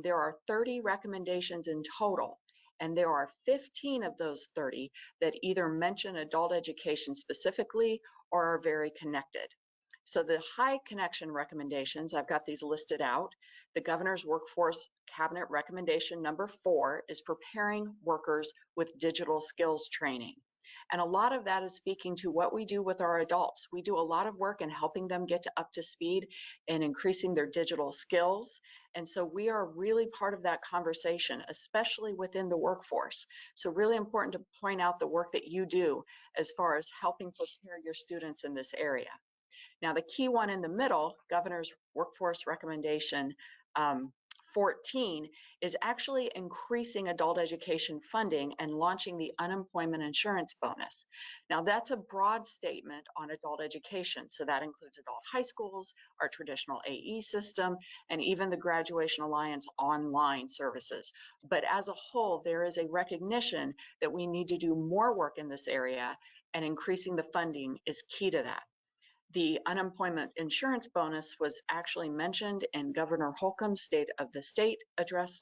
[SPEAKER 9] There are 30 recommendations in total, and there are 15 of those 30 that either mention adult education specifically or are very connected. So the high connection recommendations, I've got these listed out. The governor's workforce cabinet recommendation number 4 is preparing workers with digital skills training. And a lot of that is speaking to what we do with our adults. We do a lot of work in helping them get up to speed and increasing their digital skills. And so we are really part of that conversation, especially within the workforce. So really important to point out the work that you do as far as helping prepare your students in this area. Now, the key one in the middle, Governor's Workforce Recommendation 14, is actually increasing adult education funding and launching the unemployment insurance bonus. Now, that's a broad statement on adult education. So that includes adult high schools, our traditional AE system, and even the Graduation Alliance online services. But as a whole, there is a recognition that we need to do more work in this area, and increasing the funding is key to that. The unemployment insurance bonus was actually mentioned in Governor Holcomb's State of the State address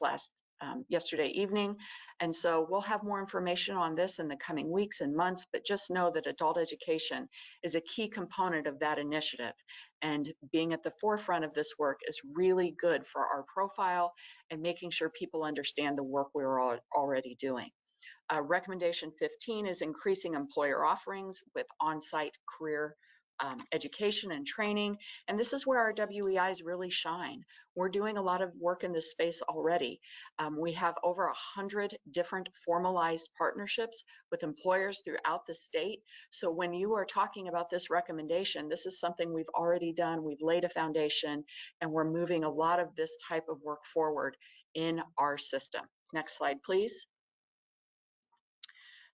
[SPEAKER 9] yesterday evening. And so we'll have more information on this in the coming weeks and months, but just know that adult education is a key component of that initiative. And being at the forefront of this work is really good for our profile and making sure people understand the work we're already doing. Recommendation 15 is increasing employer offerings with on-site career education and training. And this is where our WEIs really shine. We're doing a lot of work in this space already. We have over 100 different formalized partnerships with employers throughout the state. So when you are talking about this recommendation, this is something we've already done. We've laid a foundation, and we're moving a lot of this type of work forward in our system. Next slide, please.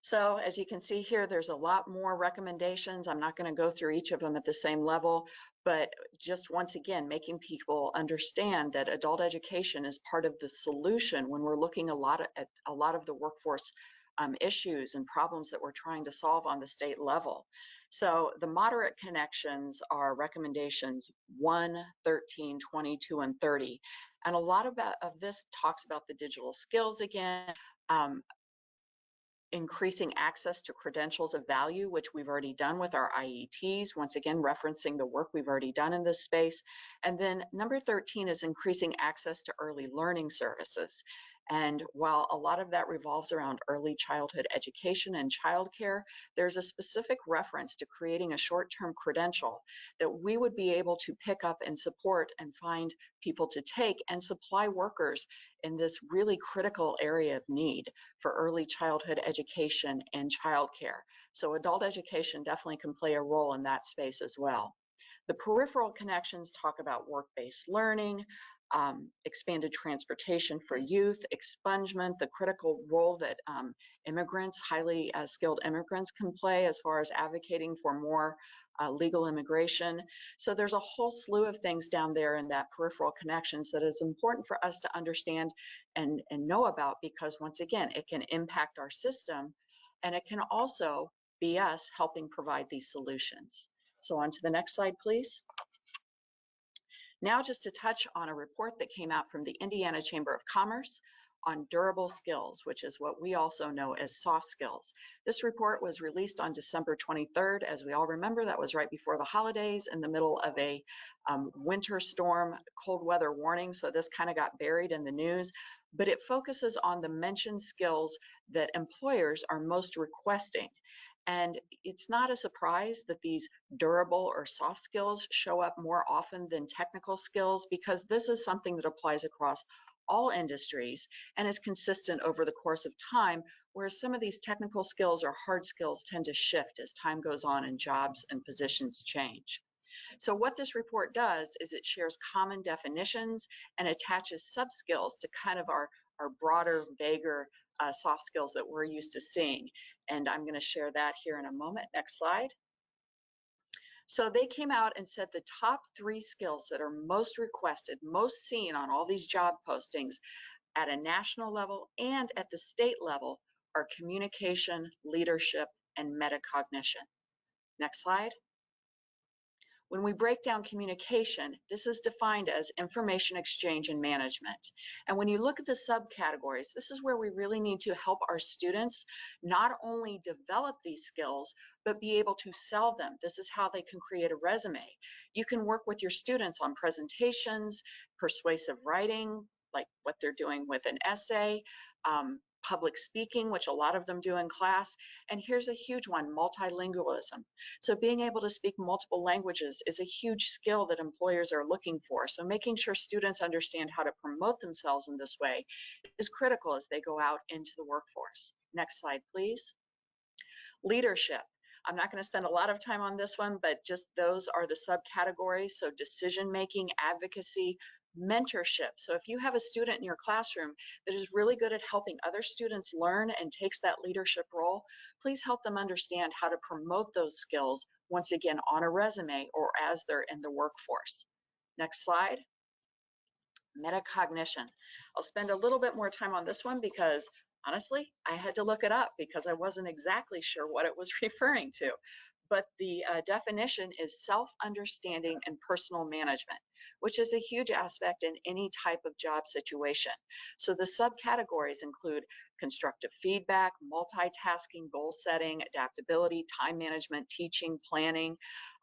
[SPEAKER 9] So as you can see here, there's a lot more recommendations. I'm not going to go through each of them at the same level, but just once again, making people understand that adult education is part of the solution when we're looking at a lot of the workforce issues and problems that we're trying to solve on the state level. So the moderate connections are recommendations 1, 13, 22, and 30. And a lot of this talks about the digital skills again, increasing access to credentials of value, which we've already done with our IETs, once again referencing the work we've already done in this space. And then number 13 is increasing access to early learning services. And while a lot of that revolves around early childhood education and childcare, there's a specific reference to creating a short-term credential that we would be able to pick up and support and find people to take and supply workers in this really critical area of need for early childhood education and childcare. So adult education definitely can play a role in that space as well. The peripheral connections talk about work-based learning, expanded transportation for youth, expungement, the critical role that immigrants, highly skilled immigrants can play as far as advocating for more legal immigration. So there's a whole slew of things down there in that peripheral connections that is important for us to understand and know about, because once again, it can impact our system, and it can also be us helping provide these solutions. So on to the next slide, please. Now just to touch on a report that came out from the Indiana Chamber of Commerce on durable skills, which is what we also know as soft skills. This report was released on December 23rd. As we all remember, that was right before the holidays in the middle of a winter storm, cold weather warning. So this kind of got buried in the news, but it focuses on the mentioned skills that employers are most requesting. And it's not a surprise that these durable or soft skills show up more often than technical skills, because this is something that applies across all industries and is consistent over the course of time, whereas some of these technical skills or hard skills tend to shift as time goes on and jobs and positions change. So what this report does is it shares common definitions and attaches sub-skills to kind of our broader, vaguer soft skills that we're used to seeing. And I'm going to share that here in a moment. Next slide. So they came out and said the top 3 skills that are most requested, most seen on all these job postings at a national level and at the state level are communication, leadership, and metacognition. Next slide. When we break down communication, this is defined as information exchange and management. And when you look at the subcategories, this is where we really need to help our students not only develop these skills, but be able to sell them. This is how they can create a resume. You can work with your students on presentations, persuasive writing, like what they're doing with an essay, public speaking, which a lot of them do in class. And here's a huge one, multilingualism. So being able to speak multiple languages is a huge skill that employers are looking for. So making sure students understand how to promote themselves in this way is critical as they go out into the workforce. Next slide, please. Leadership. I'm not going to spend a lot of time on this one, but just those are the subcategories. So decision-making, advocacy, mentorship. So if you have a student in your classroom that is really good at helping other students learn and takes that leadership role, please help them understand how to promote those skills, once again, on a resume or as they're in the workforce. Next slide. Metacognition. I'll spend a little bit more time on this one because honestly, I had to look it up because I wasn't exactly sure what it was referring to. But the definition is self-understanding and personal management, which is a huge aspect in any type of job situation. So the subcategories include constructive feedback, multitasking, goal setting, adaptability, time management, teaching, planning.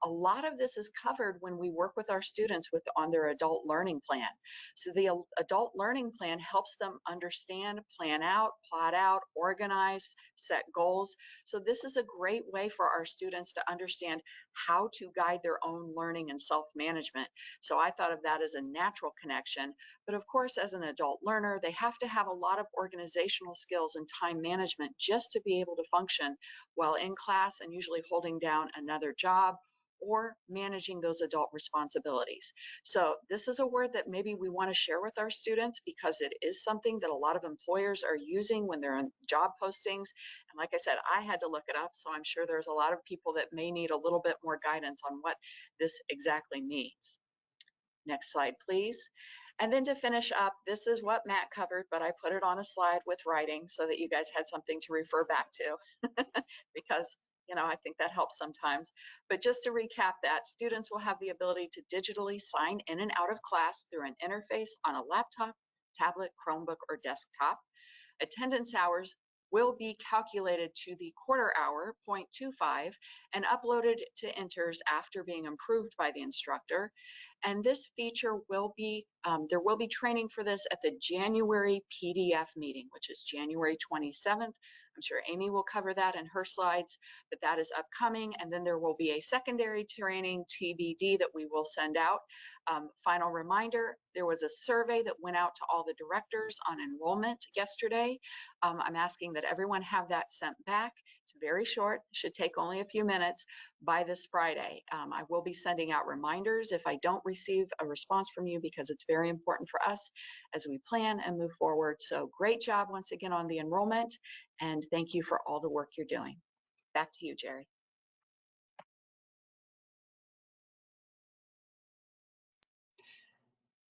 [SPEAKER 9] A lot of this is covered when we work with our students on their adult learning plan. So the adult learning plan helps them understand, plan out, plot out, organize, set goals. So this is a great way for our students to understand how to guide their own learning and self-management. So I thought of that as a natural connection. But of course, as an adult learner, they have to have a lot of organizational skills and time management just to be able to function while in class and usually holding down another job or managing those adult responsibilities. So this is a word that maybe we want to share with our students because it is something that a lot of employers are using when they're in job postings. And like I said, I had to look it up, so I'm sure there's a lot of people that may need a little bit more guidance on what this exactly means. Next slide, please. And then to finish up, this is what Matt covered, but I put it on a slide with writing so that you guys had something to refer back to because I think that helps sometimes. But just to recap that, students will have the ability to digitally sign in and out of class through an interface on a laptop, tablet, Chromebook, or desktop. Attendance hours will be calculated to the quarter hour, 0.25, and uploaded to Inters after being approved by the instructor. And this feature will be, there will be training for this at the January PDF meeting, which is January 27th. I'm sure Amy will cover that in her slides, but that is upcoming. And then there will be a secondary training TBD that we will send out. Final reminder, there was a survey that went out to all the directors on enrollment yesterday. I'm asking that everyone have that sent back. It's very short, should take only a few minutes by this Friday. I will be sending out reminders if I don't receive a response from you because it's very important for us as we plan and move forward. So great job once again on the enrollment, and thank you for all the work you're doing. Back to you, Jerry.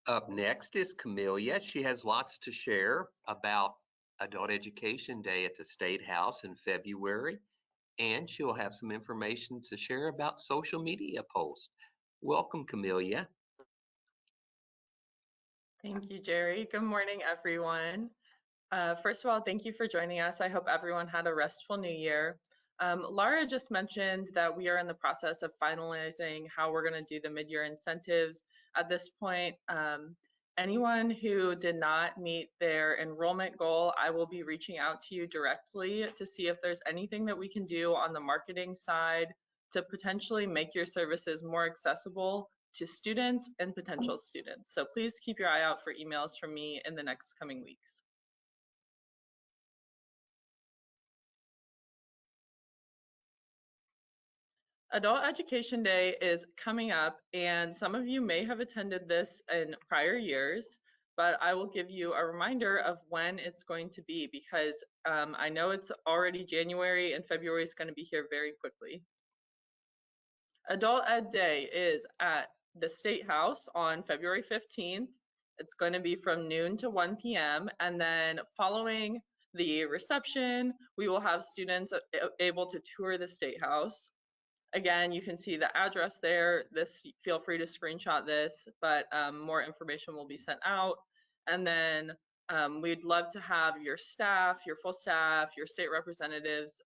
[SPEAKER 1] Up next is Camelia. She has lots to share about Adult Education Day at the State House in February. and she'll have some information to share about social media posts. Welcome, Camelia.
[SPEAKER 10] Thank you, Jerry. Good morning, everyone. First of all, thank you for joining us. I hope everyone had a restful new year. Laura just mentioned that we are in the process of finalizing how we're going to do the mid-year incentives. At this point, anyone who did not meet their enrollment goal, I will be reaching out to you directly to see if there's anything that we can do on the marketing side to potentially make your services more accessible to students and potential students. So please keep your eye out for emails from me in the next coming weeks. Adult Education Day is coming up, and some of you may have attended this in prior years, but I will give you a reminder of when it's going to be, because I know it's already January and February is going to be here very quickly. Adult Ed Day is at the State House on February 15th. It's going to be from noon to 1 p.m. And then following the reception, we will have students able to tour the State House. Again, you can see the address there. Feel free to screenshot this, but more information will be sent out. And then we'd love to have your staff, your full staff, your state representatives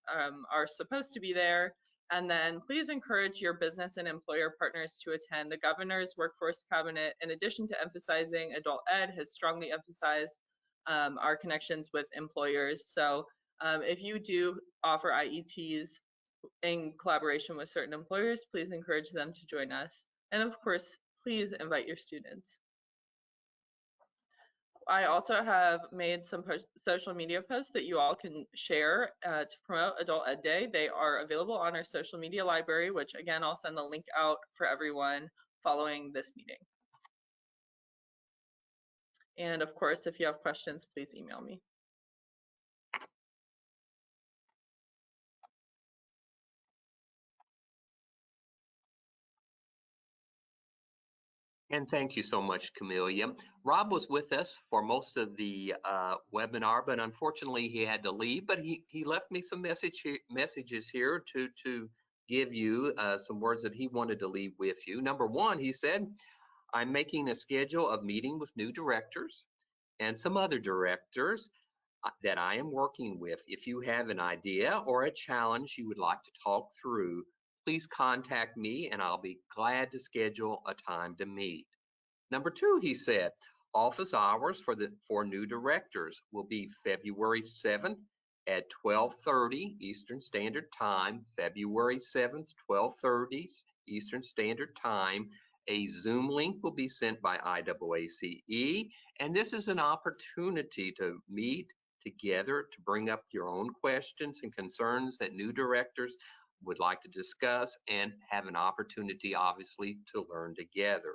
[SPEAKER 10] are supposed to be there. And then please encourage your business and employer partners to attend. The Governor's Workforce Cabinet, in addition to emphasizing adult ed, has strongly emphasized our connections with employers. So if you do offer IETs, in collaboration with certain employers, please encourage them to join us. And of course, please invite your students. I also have made some social media posts that you all can share to promote Adult Ed Day. They are available on our social media library, which again, I'll send the link out for everyone following this meeting. And of course, if you have questions, please email me.
[SPEAKER 1] And thank you so much, Camelia. Rob was with us for most of the webinar, but unfortunately he had to leave, but he left me some messages here to give you some words that he wanted to leave with you. Number one, he said, I'm making a schedule of meeting with new directors and some other directors that I am working with. If you have an idea or a challenge you would like to talk through, please contact me and I'll be glad to schedule a time to meet. Number two, he said, office hours for new directors will be February 7th at 12:30 Eastern Standard Time, February 7th, 12:30 Eastern Standard Time. A Zoom link will be sent by IAACE, and this is an opportunity to meet together to bring up your own questions and concerns that new directors would like to discuss and have an opportunity, obviously, to learn together.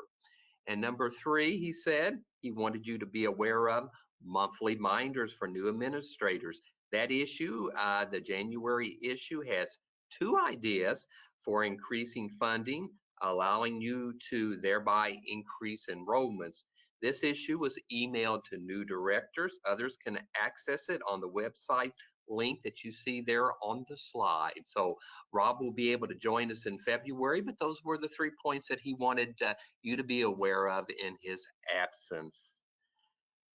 [SPEAKER 1] And number three, he said he wanted you to be aware of monthly minders for new administrators. That issue, the January issue, has two ideas for increasing funding, allowing you to thereby increase enrollments. This issue was emailed to new directors. Others can access it on the website link that you see there on the slide. So Rob will be able to join us in February, but those were the 3 points that he wanted you to be aware of in his absence.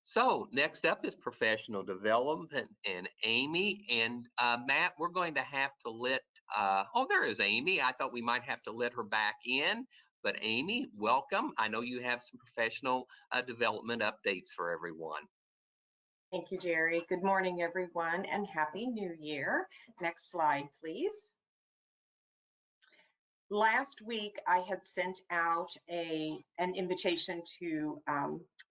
[SPEAKER 1] So next up is professional development and Amy. And Matt, we're going to have to let, oh, there is Amy. I thought we might have to let her back in, but Amy, welcome. I know you have some professional development updates for everyone.
[SPEAKER 11] Thank you, Jerry. Good morning, everyone, and Happy New Year. Next slide, please. Last week, I had sent out an invitation to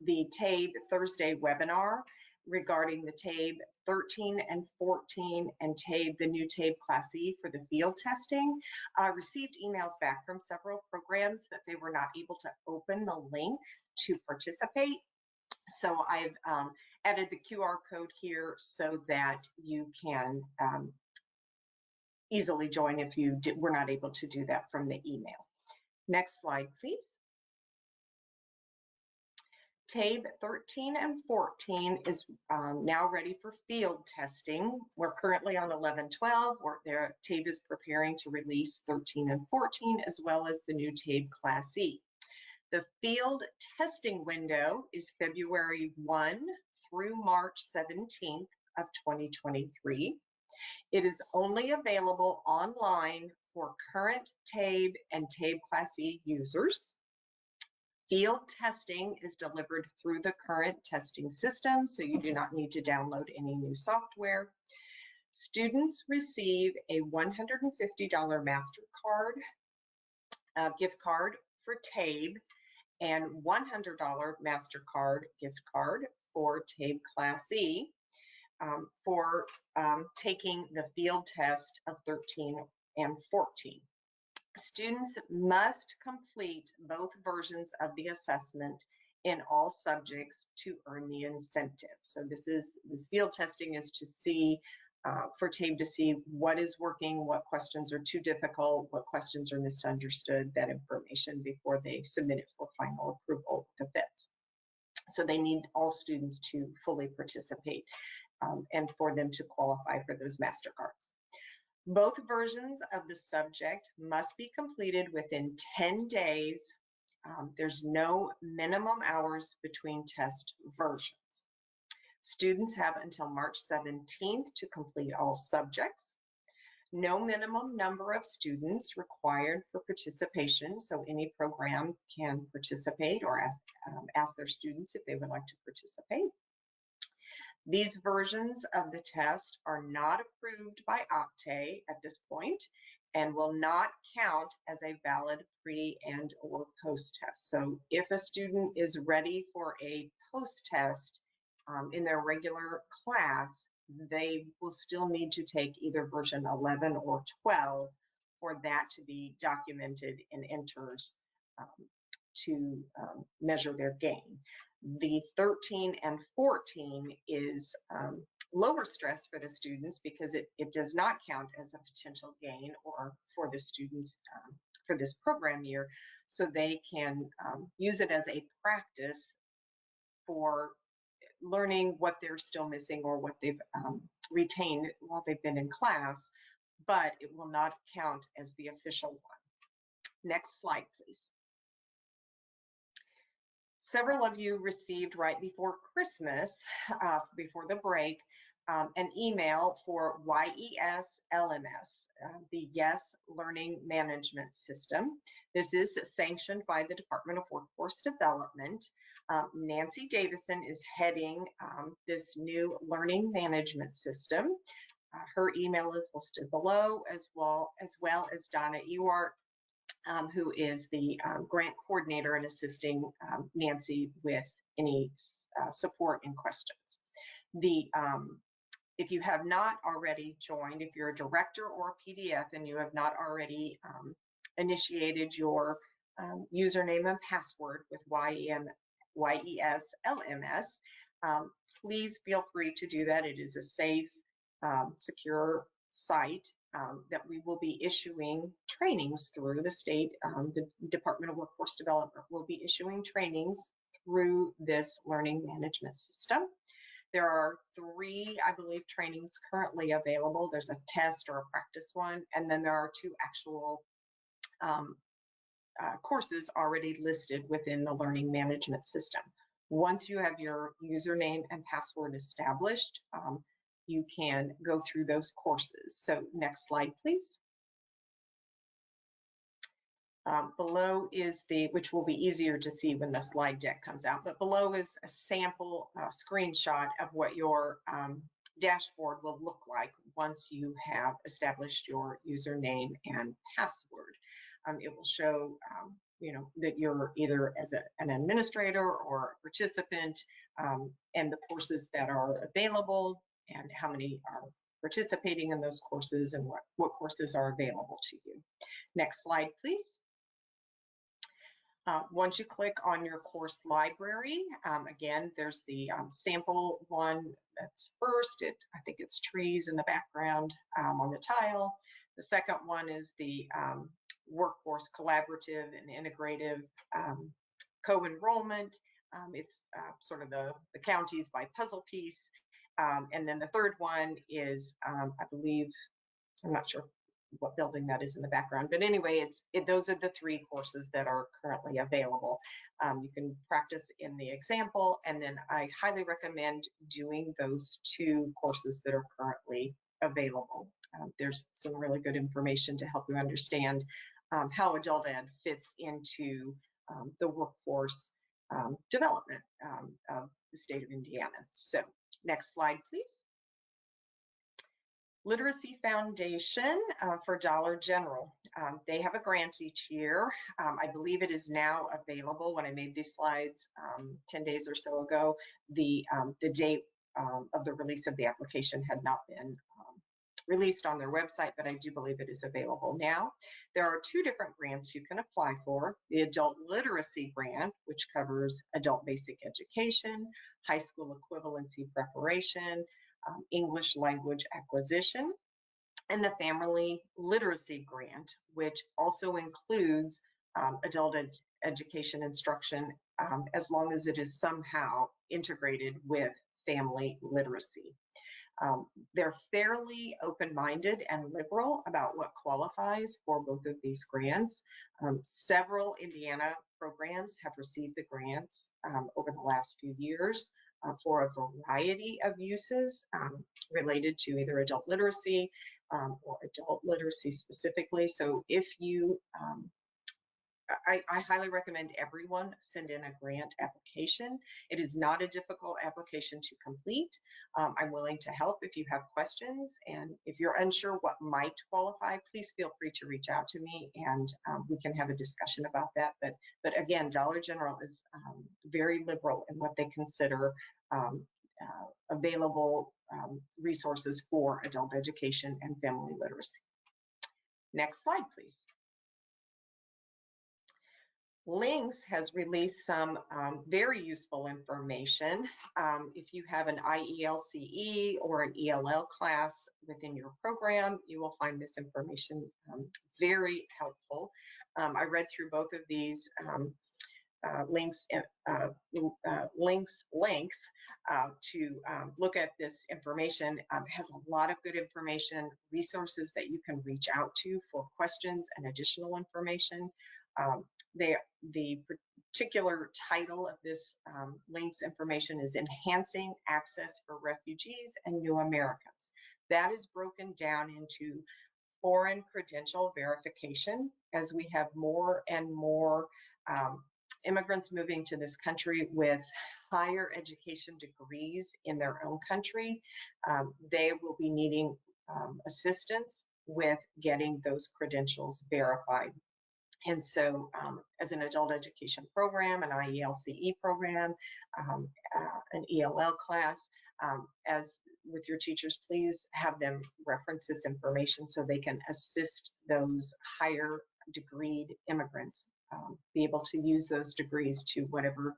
[SPEAKER 11] the TABE Thursday webinar regarding the TABE 13 and 14 and TABE, the new TABE Class E for the field testing. I received emails back from several programs that they were not able to open the link to participate. So I've added the QR code here so that you can easily join if you were not able to do that from the email. Next slide, please. TABE 13 and 14 is now ready for field testing. We're currently on 11-12, where their TABE is preparing to release 13 and 14, as well as the new TABE Class E. The field testing window is February 1 through March 17th of 2023. It is only available online for current TABE and TABE Class E users. Field testing is delivered through the current testing system, so you do not need to download any new software. Students receive a $150 MasterCard gift card for TABE and $100 MasterCard gift card for TABE Class E for taking the field test of 13 and 14. Students must complete both versions of the assessment in all subjects to earn the incentive. So this field testing is to see, for TABE to see what is working, what questions are too difficult, what questions are misunderstood, that information before they submit it for final approval with the FITs. So they need all students to fully participate and for them to qualify for those MasterCards. Both versions of the subject must be completed within 10 days. There's no minimum hours between test versions. Students have until March 17th to complete all subjects. No minimum number of students required for participation, so any program can participate or ask their students if they would like to participate. These versions of the test are not approved by Octave at this point and will not count as a valid pre and or post test. So if a student is ready for a post test in their regular class, they will still need to take either version 11 or 12 for that to be documented in enters to measure their gain. The 13 and 14 is lower stress for the students because it does not count as a potential gain or for the students for this program year, so they can use it as a practice for learning what they're still missing or what they've retained while they've been in class, but it will not count as the official one. Next slide, please. Several of you received right before Christmas, before the break, an email for YES LMS, the YES Learning Management System. This is sanctioned by the Department of Workforce Development. Nancy Davison is heading this new learning management system. Her email is listed below, as well as Donna Ewart, who is the grant coordinator and assisting Nancy with any support and questions. If you have not already joined, if you're a director or a PDF and you have not already initiated your username and password with YES LMS, please feel free to do that. It is a safe, secure site that we will be issuing trainings through. The state, the Department of Workforce Development will be issuing trainings through this learning management system. There are 3, I believe, trainings currently available. There's a test or a practice one, and then there are 2 actual courses already listed within the learning management system. Once you have your username and password established, you can go through those courses. So next slide, please. Below is which will be easier to see when the slide deck comes out, but below is a sample screenshot of what your dashboard will look like once you have established your username and password. It will show that you're either as an administrator or a participant, and the courses that are available and how many are participating in those courses and what courses are available to you. Next slide, please. Once you click on your course library, again, there's the sample one that's first. I think it's trees in the background on the tile. The second one is the workforce collaborative and integrative co-enrollment. It's sort of the counties by puzzle piece. And then the third one is, I believe, I'm not sure what building that is in the background, but anyway, those are the 3 courses that are currently available. You can practice in the example, and then I highly recommend doing those 2 courses that are currently available. There's some really good information to help you understand how adult ed fits into the workforce development of the state of Indiana. So next slide, please. Literacy Foundation for Dollar General. They have a grant each year. I believe it is now available. When I made these slides 10 days or so ago, the date of the release of the application had not been released on their website, but I do believe it is available now. There are 2 different grants you can apply for. The Adult Literacy Grant, which covers adult basic education, high school equivalency preparation, English language acquisition, and the Family Literacy Grant, which also includes adult education instruction as long as it is somehow integrated with family literacy. They're fairly open-minded and liberal about what qualifies for both of these grants. Several Indiana programs have received the grants over the last few years for a variety of uses related to either adult literacy or adult literacy specifically. So if you I highly recommend everyone send in a grant application. It is not a difficult application to complete. I'm willing to help if you have questions, and if you're unsure what might qualify, please feel free to reach out to me, and we can have a discussion about that. But again, Dollar General is very liberal in what they consider available resources for adult education and family literacy. Next slide, please. Links has released some very useful information. If you have an IELCE or an ELL class within your program, you will find this information very helpful. I read through both of these links to look at this information. Has a lot of good information, resources that you can reach out to for questions and additional information. The particular title of this link's information is Enhancing Access for Refugees and New Americans. That is broken down into foreign credential verification, as we have more and more immigrants moving to this country with higher education degrees in their own country. They will be needing assistance with getting those credentials verified. And so as an adult education program, an IELCE program, an ELL class, as with your teachers, please have them reference this information so they can assist those higher degreed immigrants be able to use those degrees to whatever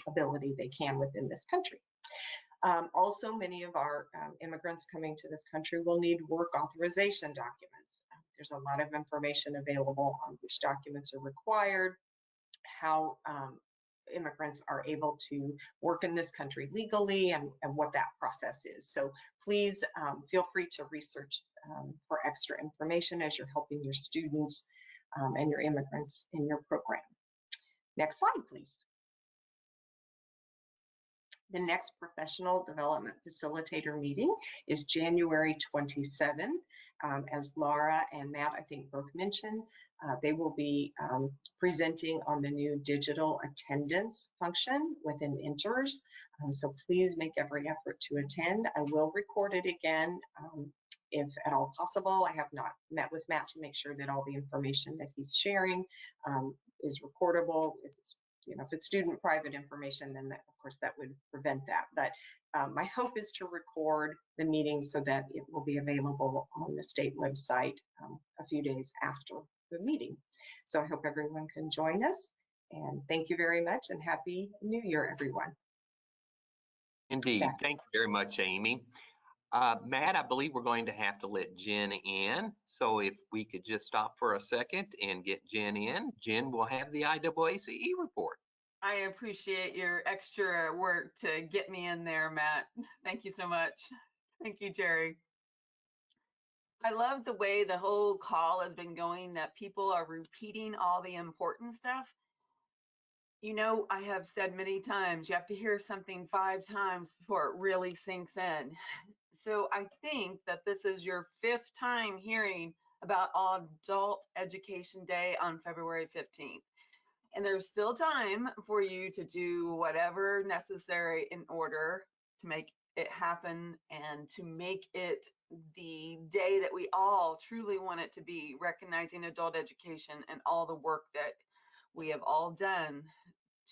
[SPEAKER 11] ability they can within this country. Also, many of our immigrants coming to this country will need work authorization documents. There's a lot of information available on which documents are required, how immigrants are able to work in this country legally, and what that process is. So please feel free to research for extra information as you're helping your students and your immigrants in your program. Next slide, please. The next professional development facilitator meeting is January 27th. As Laura and Matt, I think, both mentioned, they will be presenting on the new digital attendance function within Inters. So please make every effort to attend. I will record it again if at all possible. I have not met with Matt to make sure that all the information that he's sharing is recordable. If it's student private information, then that, of course, that would prevent that. But my hope is to record the meeting so that it will be available on the state website a few days after the meeting. So I hope everyone can join us. And thank you very much, and Happy New Year, everyone.
[SPEAKER 1] Indeed. Thank you very much, Amy. Matt, I believe we're going to have to let Jen in. So if we could just stop for a second and get Jen in, Jen will have the IAACE report.
[SPEAKER 12] I appreciate your extra work to get me in there, Matt. Thank you so much. Thank you, Jerry. I love the way the whole call has been going, that people are repeating all the important stuff. You know, I have said many times, you have to hear something 5 times before it really sinks in. So I think that this is your 5th time hearing about Adult Education Day on February 15th. And there's still time for you to do whatever necessary in order to make it happen and to make it the day that we all truly want it to be, recognizing adult education and all the work that we have all done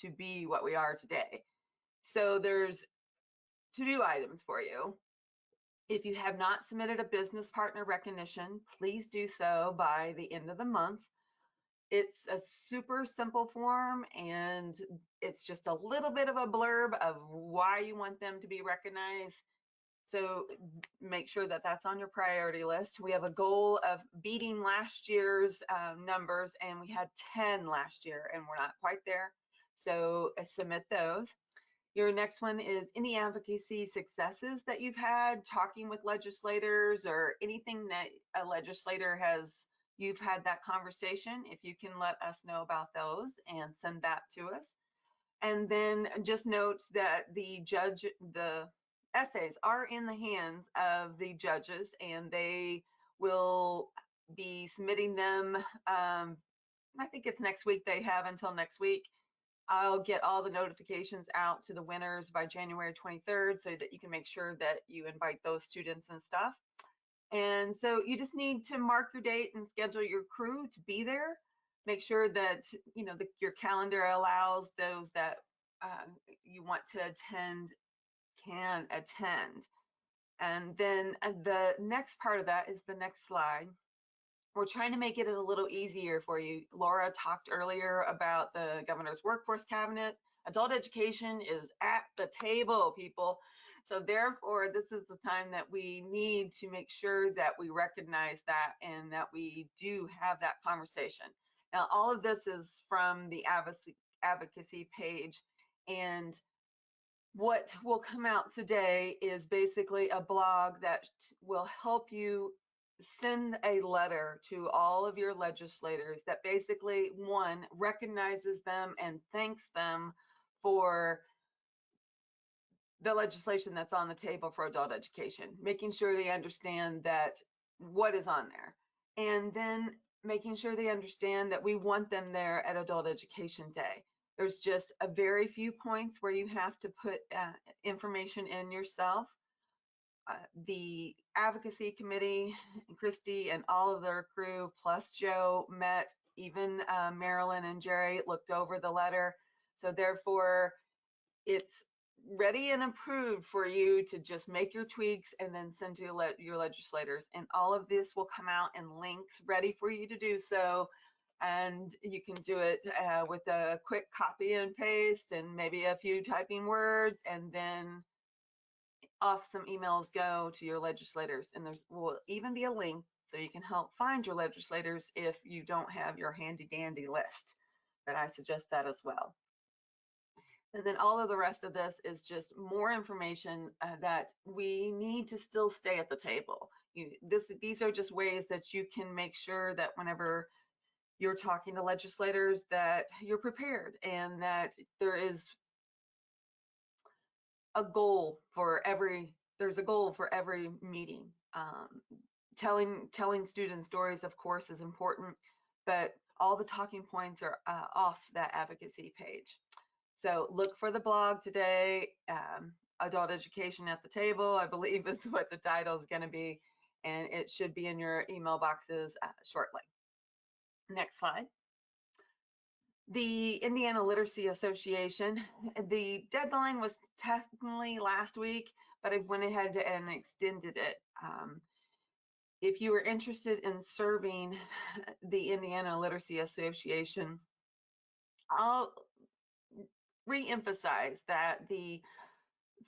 [SPEAKER 12] to be what we are today. So there's to-do items for you. If you have not submitted a business partner recognition, please do so by the end of the month. It's a super simple form, and it's just a little bit of a blurb of why you want them to be recognized. So make sure that that's on your priority list. We have a goal of beating last year's numbers, and we had 10 last year, and we're not quite there. So submit those. Your next one is any advocacy successes that you've had talking with legislators, or anything that a legislator has, you've had that conversation. If you can let us know about those and send that to us. And then just note that the essays are in the hands of the judges, and they will be submitting them. I think it's next week. They have until next week. I'll get all the notifications out to the winners by January 23rd so that you can make sure that you invite those students and stuff. And so you just need to mark your date and schedule your crew to be there. Make sure that, you know, your calendar allows those that you want to attend can attend. And then the next part of that is the next slide. We're trying to make it a little easier for you. Laura talked earlier about the governor's workforce cabinet. Adult education is at the table, people. So therefore, this is the time that we need to make sure that we recognize that and that we do have that conversation. Now, all of this is from the advocacy page, and what will come out today is basically a blog that will help you send a letter to all of your legislators that basically, one, recognizes them and thanks them for the legislation that's on the table for adult education, making sure they understand that what is on there, and then making sure they understand that we want them there at Adult Education Day. There's just a very few points where you have to put information in yourself. The advocacy committee, Christy and all of their crew, plus Joe, met. Even Marilyn and Jerry looked over the letter. So therefore, it's ready and approved for you to just make your tweaks and then send to your legislators. And all of this will come out in links ready for you to do so. And you can do it with a quick copy and paste and maybe a few typing words, and then off some emails go to your legislators. And there will even be a link so you can help find your legislators if you don't have your handy dandy list. But I suggest that as well. And then all of the rest of this is just more information that we need to still stay at the table. These are just ways that you can make sure that whenever you're talking to legislators that you're prepared, and that there is a goal for every, there's a goal for every meeting. Telling student stories, of course, is important, but all the talking points are off that advocacy page. So look for the blog today. Adult Education at the Table, I believe, is what the title is going to be, and it should be in your email boxes shortly. Next slide. The Indiana Literacy Association, the deadline was technically last week, but I went ahead and extended it. If you are interested in serving the Indiana Literacy Association, I'll re-emphasize that the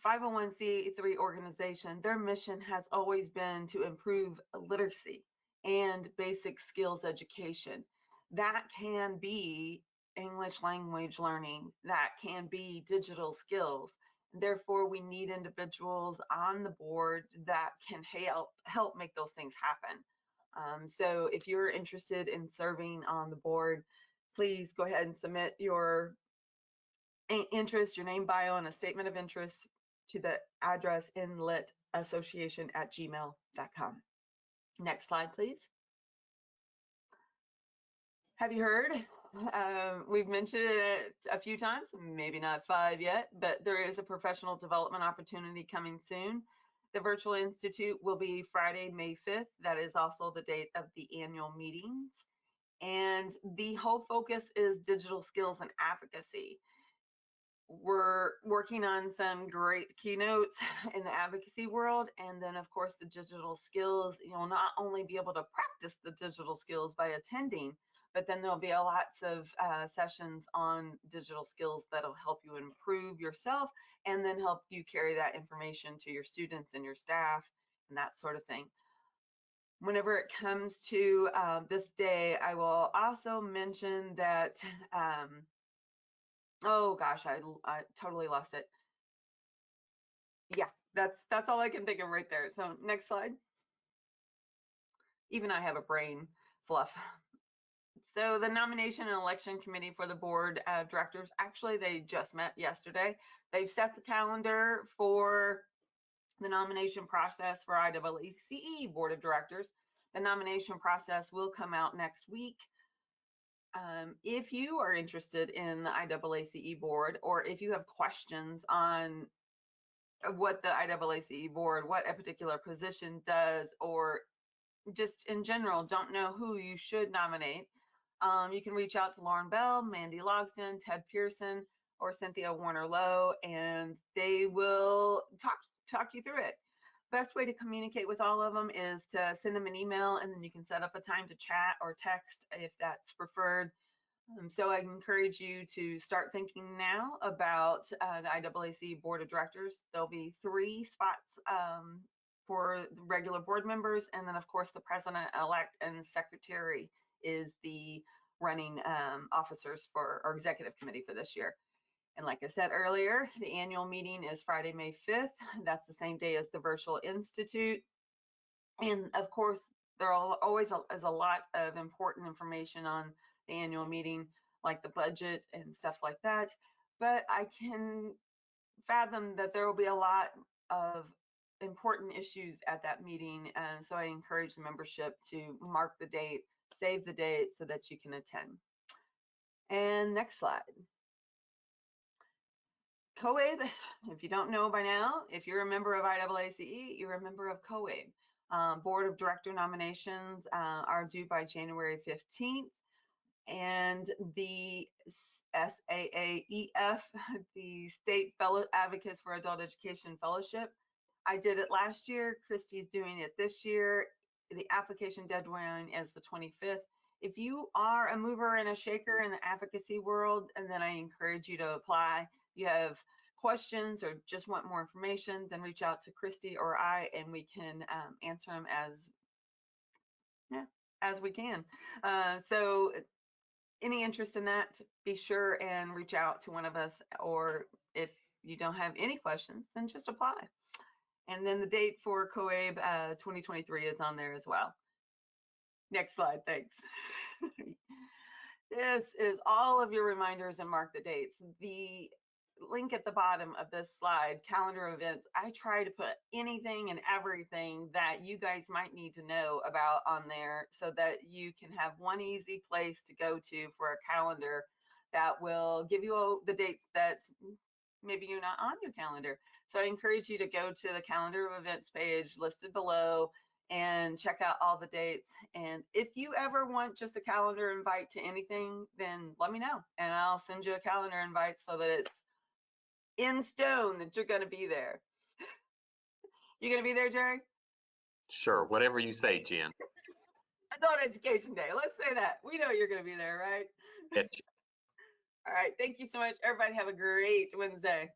[SPEAKER 12] 501c3 organization, their mission has always been to improve literacy and basic skills education. That can be English language learning. That can be digital skills. Therefore, we need individuals on the board that can help make those things happen. So if you're interested in serving on the board, please go ahead and submit your interest, your name, bio, and a statement of interest to the address inlitassociation@gmail.com. Next slide, please. Have you heard? We've mentioned it a few times, maybe not 5 yet, but there is a professional development opportunity coming soon. The Virtual Institute will be Friday, May 5th. That is also the date of the annual meetings. And the whole focus is digital skills and advocacy. We're working on some great keynotes in the advocacy world, and then of course the digital skills. You'll not only be able to practice the digital skills by attending, but then there'll be lots of sessions on digital skills that'll help you improve yourself and then help you carry that information to your students and your staff and that sort of thing. Whenever it comes to this day, I will also mention that oh gosh, I totally lost it. Yeah, that's all I can think of right there. So next slide. Even I have a brain fluff. So the nomination and election committee for the board of directors, actually they just met yesterday. They've set the calendar for the nomination process for IAACE board of directors. The nomination process will come out next week. If you are interested in the IAACE board, or if you have questions on what the IAACE board, what a particular position does, or just in general don't know who you should nominate, you can reach out to Lauren Bell, Mandy Logsdon, Ted Pearson, or Cynthia Warner-Lowe, and they will talk you through it. Best way to communicate with all of them is to send them an email, and then you can set up a time to chat or text if that's preferred. So I encourage you to start thinking now about the IAACE board of directors. There'll be 3 spots for the regular board members, and then of course the president-elect and secretary is the running officers for our executive committee for this year. And like I said earlier, the annual meeting is Friday, May 5th. That's the same day as the Virtual Institute. And of course, there always is a lot of important information on the annual meeting, like the budget and stuff like that. But I can fathom that there will be a lot of important issues at that meeting. And so I encourage the membership to mark the date, save the date so that you can attend. And next slide. COABE, if you don't know by now, if you're a member of IAACE, you're a member of COABE. Board of Director nominations are due by January 15th. And the SAAEF, the State Fellow Advocates for Adult Education Fellowship, I did it last year. Christy's doing it this year. The application deadline is the 25th. If you are a mover and a shaker in the advocacy world, and then I encourage you to apply. If you have questions or just want more information, then reach out to Christy or I, and we can answer them as we can. So any interest in that, be sure and reach out to one of us, or if you don't have any questions, then just apply. And then the date for COABE 2023 is on there as well. Next slide, thanks. This is all of your reminders and mark the dates. The link at the bottom of this slide, calendar events, I try to put anything and everything that you guys might need to know about on there so that you can have one easy place to go to for a calendar that will give you the dates that maybe you're not on your calendar. So I encourage you to go to the calendar of events page listed below and check out all the dates. And if you ever want just a calendar invite to anything, then let me know and I'll send you a calendar invite so that it's in stone that you're going to be there. You going to be there, Jerry?
[SPEAKER 1] Sure, whatever you say, Jen.
[SPEAKER 12] Adult Education Day. Let's say that. We know you're going to be there, right?
[SPEAKER 1] Betcha.
[SPEAKER 12] All right. Thank you so much. Everybody have a great Wednesday.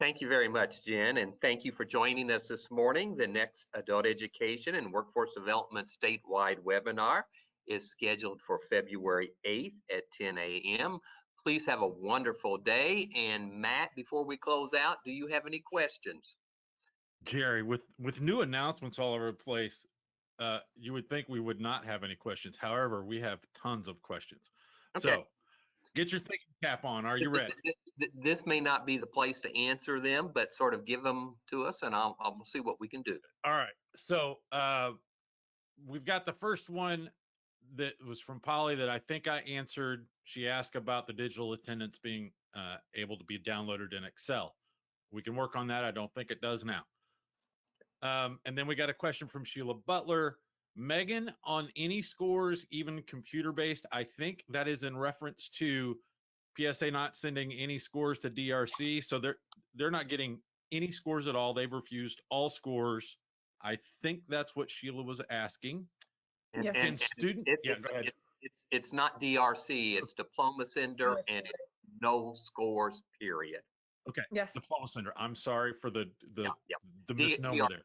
[SPEAKER 1] Thank you very much, Jen, and thank you for joining us this morning. The next Adult Education and Workforce Development statewide webinar is scheduled for February 8th at 10 a.m. Please have a wonderful day. And Matt, before we close out, do you have any questions?
[SPEAKER 4] Jerry, with new announcements all over the place, you would think we would not have any questions. However, we have tons of questions.
[SPEAKER 1] Okay.
[SPEAKER 4] So get your thinking cap on. Are you ready?
[SPEAKER 1] This may not be the place to answer them, but sort of give them to us and I'll see what we can do.
[SPEAKER 4] All right. So we've got the first one that was from Polly that I think I answered. She asked about the digital attendance being able to be downloaded in Excel. We can work on that. I don't think it does now. And then we got a question from Sheila Butler. Megan, on any scores, even computer-based, I think that is in reference to PSA not sending any scores to DRC. So they're not getting any scores at all. They've refused all scores. I think that's what Sheila was asking.
[SPEAKER 1] And,
[SPEAKER 8] Yes.
[SPEAKER 1] and
[SPEAKER 4] student,
[SPEAKER 1] it-
[SPEAKER 4] yeah,
[SPEAKER 1] it's,
[SPEAKER 4] go ahead.
[SPEAKER 1] it's not DRC, it's diploma sender
[SPEAKER 8] Yes.
[SPEAKER 1] and it's no scores, period.
[SPEAKER 4] Okay.
[SPEAKER 8] Yes.
[SPEAKER 4] Diploma sender. I'm sorry for the
[SPEAKER 1] Yeah.
[SPEAKER 4] the
[SPEAKER 1] D-
[SPEAKER 4] misnomer there.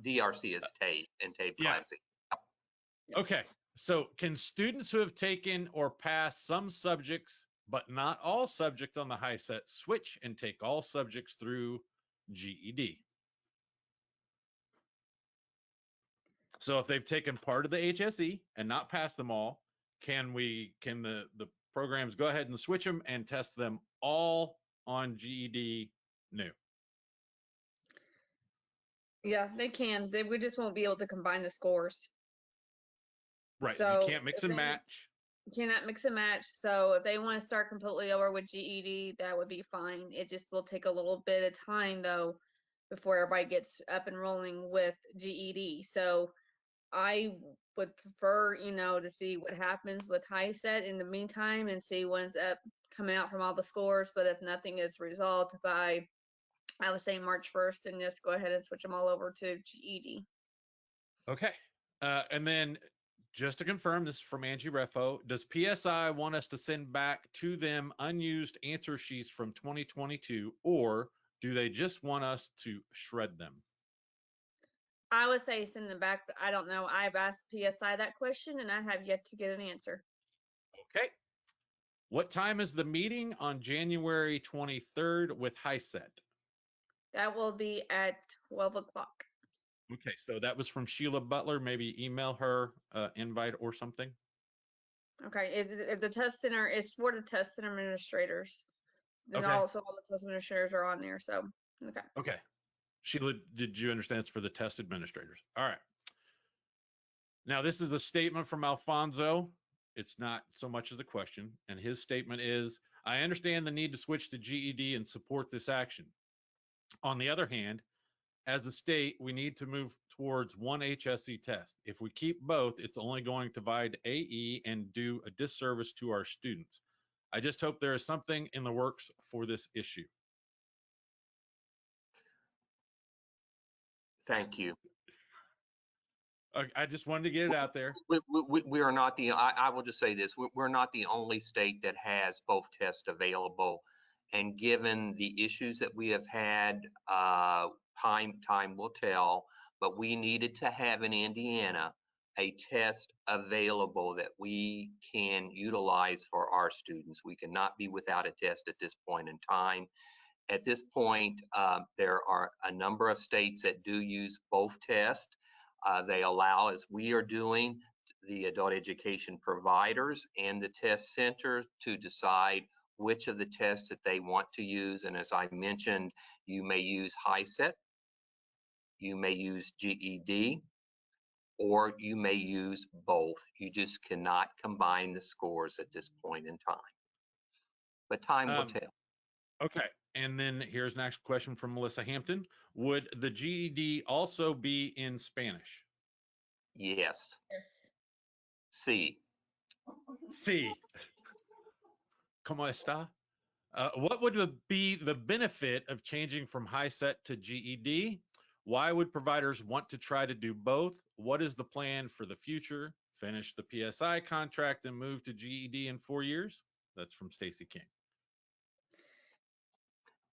[SPEAKER 1] DRC is TABE and TABE
[SPEAKER 4] Yeah.
[SPEAKER 1] Classic.
[SPEAKER 4] Okay. So can students who have taken or passed some subjects, but not all subjects on the high set, switch and take all subjects through GED? So if they've taken part of the HSE and not passed them all, can the programs go ahead and switch them and test them all on GED new?
[SPEAKER 8] Yeah, they can. We just won't be able to combine the scores.
[SPEAKER 4] Right.
[SPEAKER 8] So
[SPEAKER 4] you can't mix
[SPEAKER 8] if
[SPEAKER 4] and
[SPEAKER 8] they-
[SPEAKER 4] match.
[SPEAKER 8] You cannot mix and match. So if they want to start completely over with GED, that would be fine. It just will take a little bit of time though before everybody gets up and rolling with GED. So I would prefer, to see what happens with high set in the meantime and see what ends up coming out from all the scores. But if nothing is resolved by, I would say March 1st, and just go ahead and switch them all over to GED.
[SPEAKER 4] Okay. And then just to confirm, this is from Angie Refo. Does PSI want us to send back to them unused answer sheets from 2022, or do they just want us to shred them?
[SPEAKER 8] I would say send them back, but I don't know. I've asked PSI that question and I have yet to get an answer.
[SPEAKER 4] Okay. What time is the meeting on January 23rd with HiSet?
[SPEAKER 8] That will be at 12 o'clock.
[SPEAKER 4] Okay, so that was from Sheila Butler. Maybe email her invite or something.
[SPEAKER 8] Okay, if the test center is for the test center administrators, then
[SPEAKER 4] Okay.
[SPEAKER 8] also all the test administrators are on there. So, okay.
[SPEAKER 4] Okay. Sheila, did you understand it's for the test administrators? All right. Now, this is a statement from Alfonso. It's not so much as a question. And his statement is, I understand the need to switch to GED and support this action. On the other hand, as a state, we need to move towards one HSE test. If we keep both, it's only going to divide AE and do a disservice to our students. I just hope there is something in the works for this issue.
[SPEAKER 1] Thank you.
[SPEAKER 4] I just wanted to get it out there.
[SPEAKER 1] We are not I will just say this, we're not the only state that has both tests available. And given the issues that we have had, time will tell, but we needed to have in Indiana a test available that we can utilize for our students. We cannot be without a test at this point in time. At this point, there are a number of states that do use both tests. They allow, as we are doing, the adult education providers and the test centers to decide which of the tests that they want to use. And as I mentioned, you may use HiSet, you may use GED, or you may use both. You just cannot combine the scores at this point in time. But time will tell.
[SPEAKER 4] Okay. And then here's next question from Melissa Hampton. Would the GED also be in Spanish?
[SPEAKER 1] Yes.
[SPEAKER 8] Yes.
[SPEAKER 1] C.
[SPEAKER 4] Sí. ¿Cómo está? What would be the benefit of changing from HiSet to GED? Why would providers want to try to do both? What is the plan for the future? Finish the PSI contract and move to GED in 4 years? That's from Stacy King.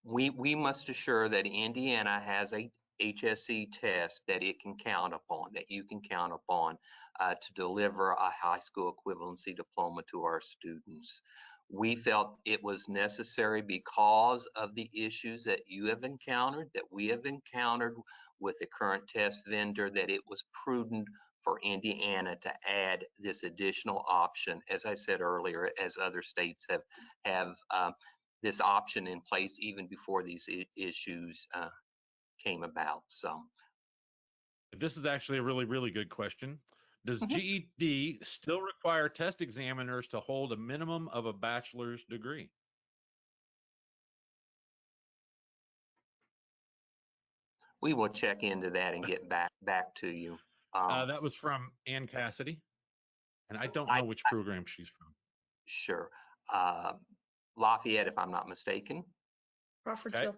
[SPEAKER 1] We must assure that Indiana has a HSE test that it can count upon, that you can count upon to deliver a high school equivalency diploma to our students. We felt it was necessary because of the issues that you have encountered, that we have encountered with the current test vendor, that it was prudent for Indiana to add this additional option, as I said earlier, as other states have this option in place even before these issues came about. So
[SPEAKER 4] This is actually a really, really good question. Does GED still require test examiners to hold a minimum of a bachelor's degree?
[SPEAKER 1] we will check into that and get back to you.
[SPEAKER 4] That was from Ann Cassidy, and I don't know which program she's from.
[SPEAKER 1] Sure. Lafayette, if I'm not mistaken.
[SPEAKER 8] Crawfordsville.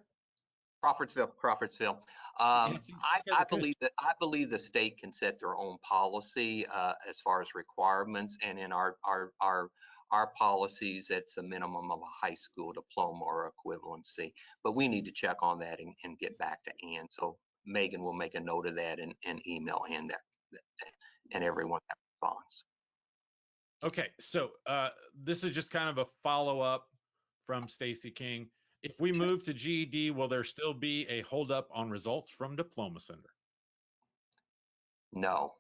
[SPEAKER 1] Crawfordsville. I believe the state can set their own policy as far as requirements, and in our policies, it's a minimum of a high school diploma or equivalency. But we need to check on that and get back to Ann. So Megan will make a note of that and email Ann that and everyone that responds.
[SPEAKER 4] Okay, so this is just kind of a follow-up from Stacy King. If we move to GED, will there still be a holdup on results from Diploma Center?
[SPEAKER 1] No.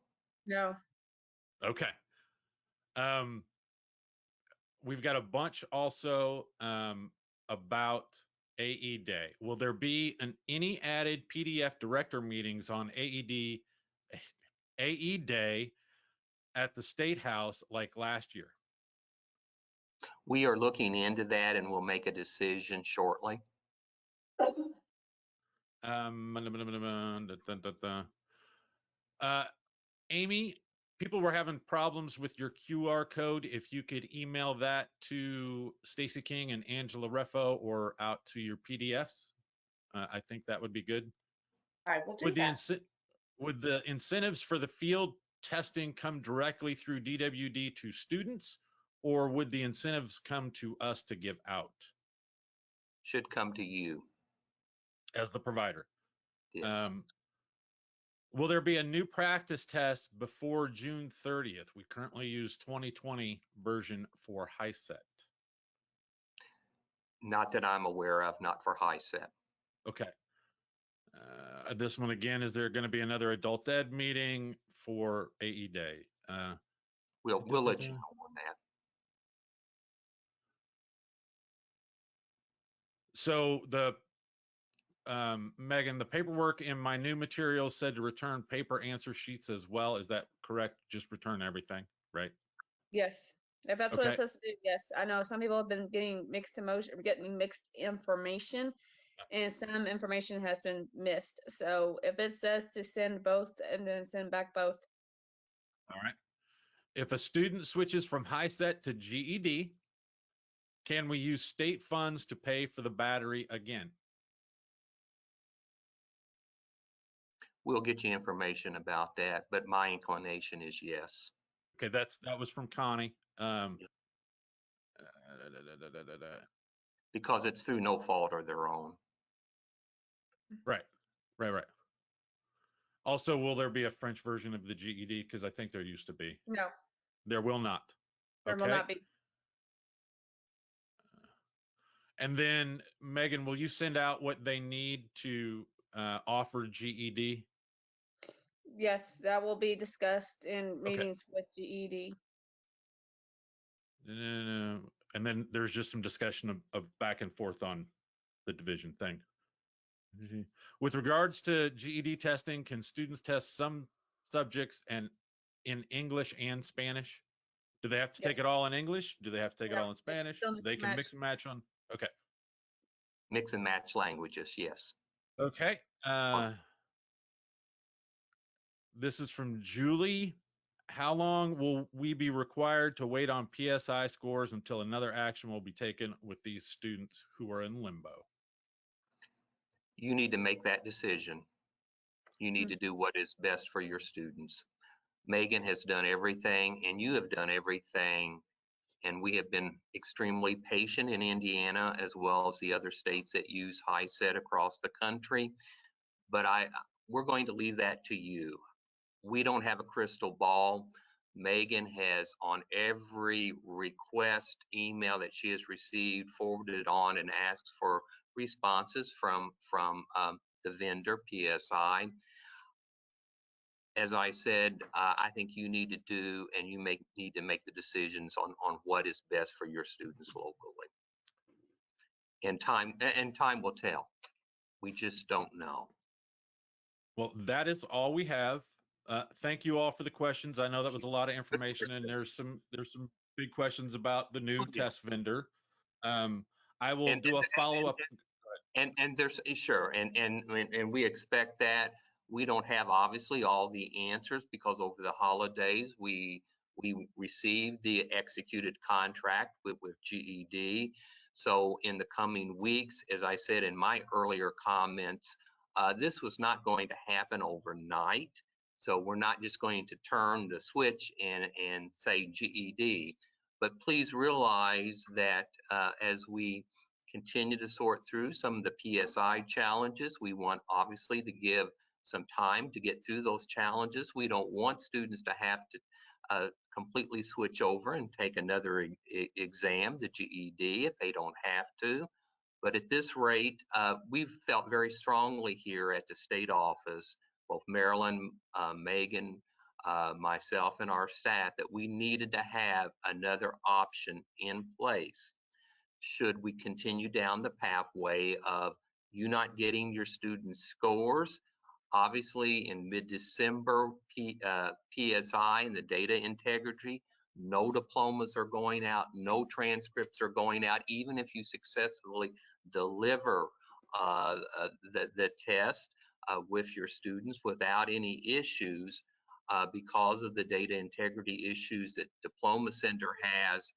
[SPEAKER 8] No.
[SPEAKER 4] Okay. We've got a bunch also about AE Day. Will there be any added PDF director meetings on AE Day at the State House like last year?
[SPEAKER 1] We are looking into that and we'll make a decision shortly.
[SPEAKER 4] Amy, people were having problems with your QR code. If you could email that to Stacy King and Angela Refo or out to your PDFs, I think that would be good.
[SPEAKER 11] I will do that.
[SPEAKER 4] Would the incentives for the field testing come directly through DWD to students, or would the incentives come to us to give out?
[SPEAKER 1] Should come to you.
[SPEAKER 4] As the provider.
[SPEAKER 1] Yes.
[SPEAKER 4] Will there be a new practice test before June 30th? We currently use 2020 version for HiSET.
[SPEAKER 1] Not that I'm aware of, not for HiSET.
[SPEAKER 4] Okay. This one again, is there going to be another adult ed meeting for AE Day?
[SPEAKER 1] We'll let you know on that.
[SPEAKER 4] So the Megan, the paperwork in my new materials said to return paper answer sheets as well. Is that correct? Just return everything, right?
[SPEAKER 8] Yes. If that's what
[SPEAKER 4] Okay.
[SPEAKER 8] it says to do, yes. I know some people have been getting mixed information, and some information has been missed. So if it says to send both and then send back both.
[SPEAKER 4] All right. If a student switches from HiSET to GED, can we use state funds to pay for the battery again?
[SPEAKER 1] We'll get you information about that, but my inclination is yes.
[SPEAKER 4] Okay, that was from Connie.
[SPEAKER 1] Because it's through no fault of their own.
[SPEAKER 4] Right. Also, will there be a French version of the GED? Because I think there used to be.
[SPEAKER 8] No.
[SPEAKER 4] There will not.
[SPEAKER 8] There will not be.
[SPEAKER 4] And then, Megan, will you send out what they need to offer GED?
[SPEAKER 8] Yes, that will be discussed in meetings with GED.
[SPEAKER 4] And then there's just some discussion of back and forth on the division thing. With regards to GED testing, can students test some subjects and in English and Spanish? Do they have to take it all in English? Do they have to take it all in Spanish? They can mix and match on. Okay.
[SPEAKER 1] Mix and match languages, yes.
[SPEAKER 4] Okay. This is from Julie. How long will we be required to wait on PSI scores until another action will be taken with these students who are in limbo?
[SPEAKER 1] You need to make that decision. You need to do what is best for your students. Megan has done everything, and you have done everything, and we have been extremely patient in Indiana as well as the other states that use HiSET across the country. But we're going to leave that to you. We don't have a crystal ball. Megan has, on every request email that she has received, forwarded on and asked for responses from the vendor, PSI. As I said, I think you need to do, and you need to make the decisions on what is best for your students locally. And time will tell. We just don't know.
[SPEAKER 4] Well, that is all we have. Thank you all for the questions. I know that was a lot of information, and there's some big questions about the new test vendor. I will do a follow-up.
[SPEAKER 1] And there's sure, and we expect that. We don't have obviously all the answers because over the holidays we received the executed contract with GED. So in the coming weeks, as I said in my earlier comments, this was not going to happen overnight. So we're not just going to turn the switch and say GED. But please realize that as we continue to sort through some of the PSI challenges, we want obviously to give some time to get through those challenges. We don't want students to have to completely switch over and take another exam, the GED, if they don't have to. But at this rate, we've felt very strongly here at the state office, both Marilyn, Megan, myself, and our staff, that we needed to have another option in place should we continue down the pathway of you not getting your students' scores. Obviously, in mid-December, PSI and the data integrity, no diplomas are going out, no transcripts are going out, even if you successfully deliver the test with your students without any issues because of the data integrity issues that Diploma Center has.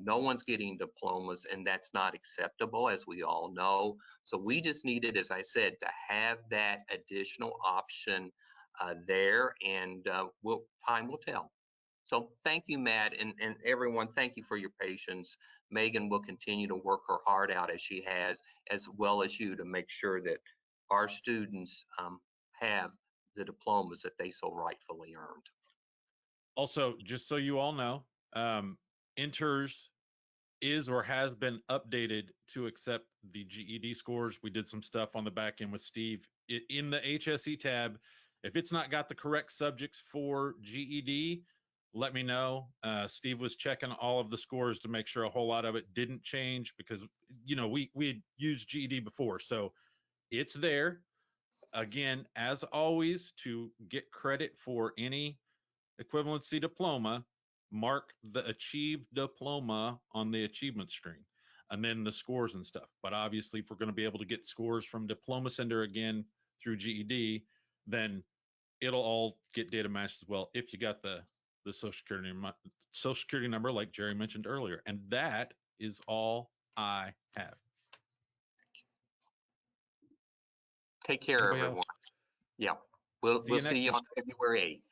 [SPEAKER 1] No one's getting diplomas, and that's not acceptable, as we all know. So we just needed, as I said, to have that additional option there, and time will tell. So thank you, Matt, and everyone, thank you for your patience. Megan will continue to work her heart out as she has, as well as you, to make sure that our students have the diplomas that they so rightfully earned.
[SPEAKER 4] Also, just so you all know, Enters is or has been updated to accept the GED scores. We did some stuff on the back end with Steve. In the HSE tab, if it's not got the correct subjects for GED, let me know. Steve was checking all of the scores to make sure a whole lot of it didn't change because, you know, we had used GED before. So it's there. Again, as always, to get credit for any equivalency diploma, mark the achieved diploma on the achievement screen and then the scores and stuff. But obviously, if we're going to be able to get scores from Diploma Center again through GED, then it'll all get data matched as well if you got the social security number, like Jerry mentioned earlier. And that is all I have.
[SPEAKER 1] Take care,
[SPEAKER 4] Anybody
[SPEAKER 1] everyone.
[SPEAKER 4] else?
[SPEAKER 1] Yeah, we'll see you on February 8th.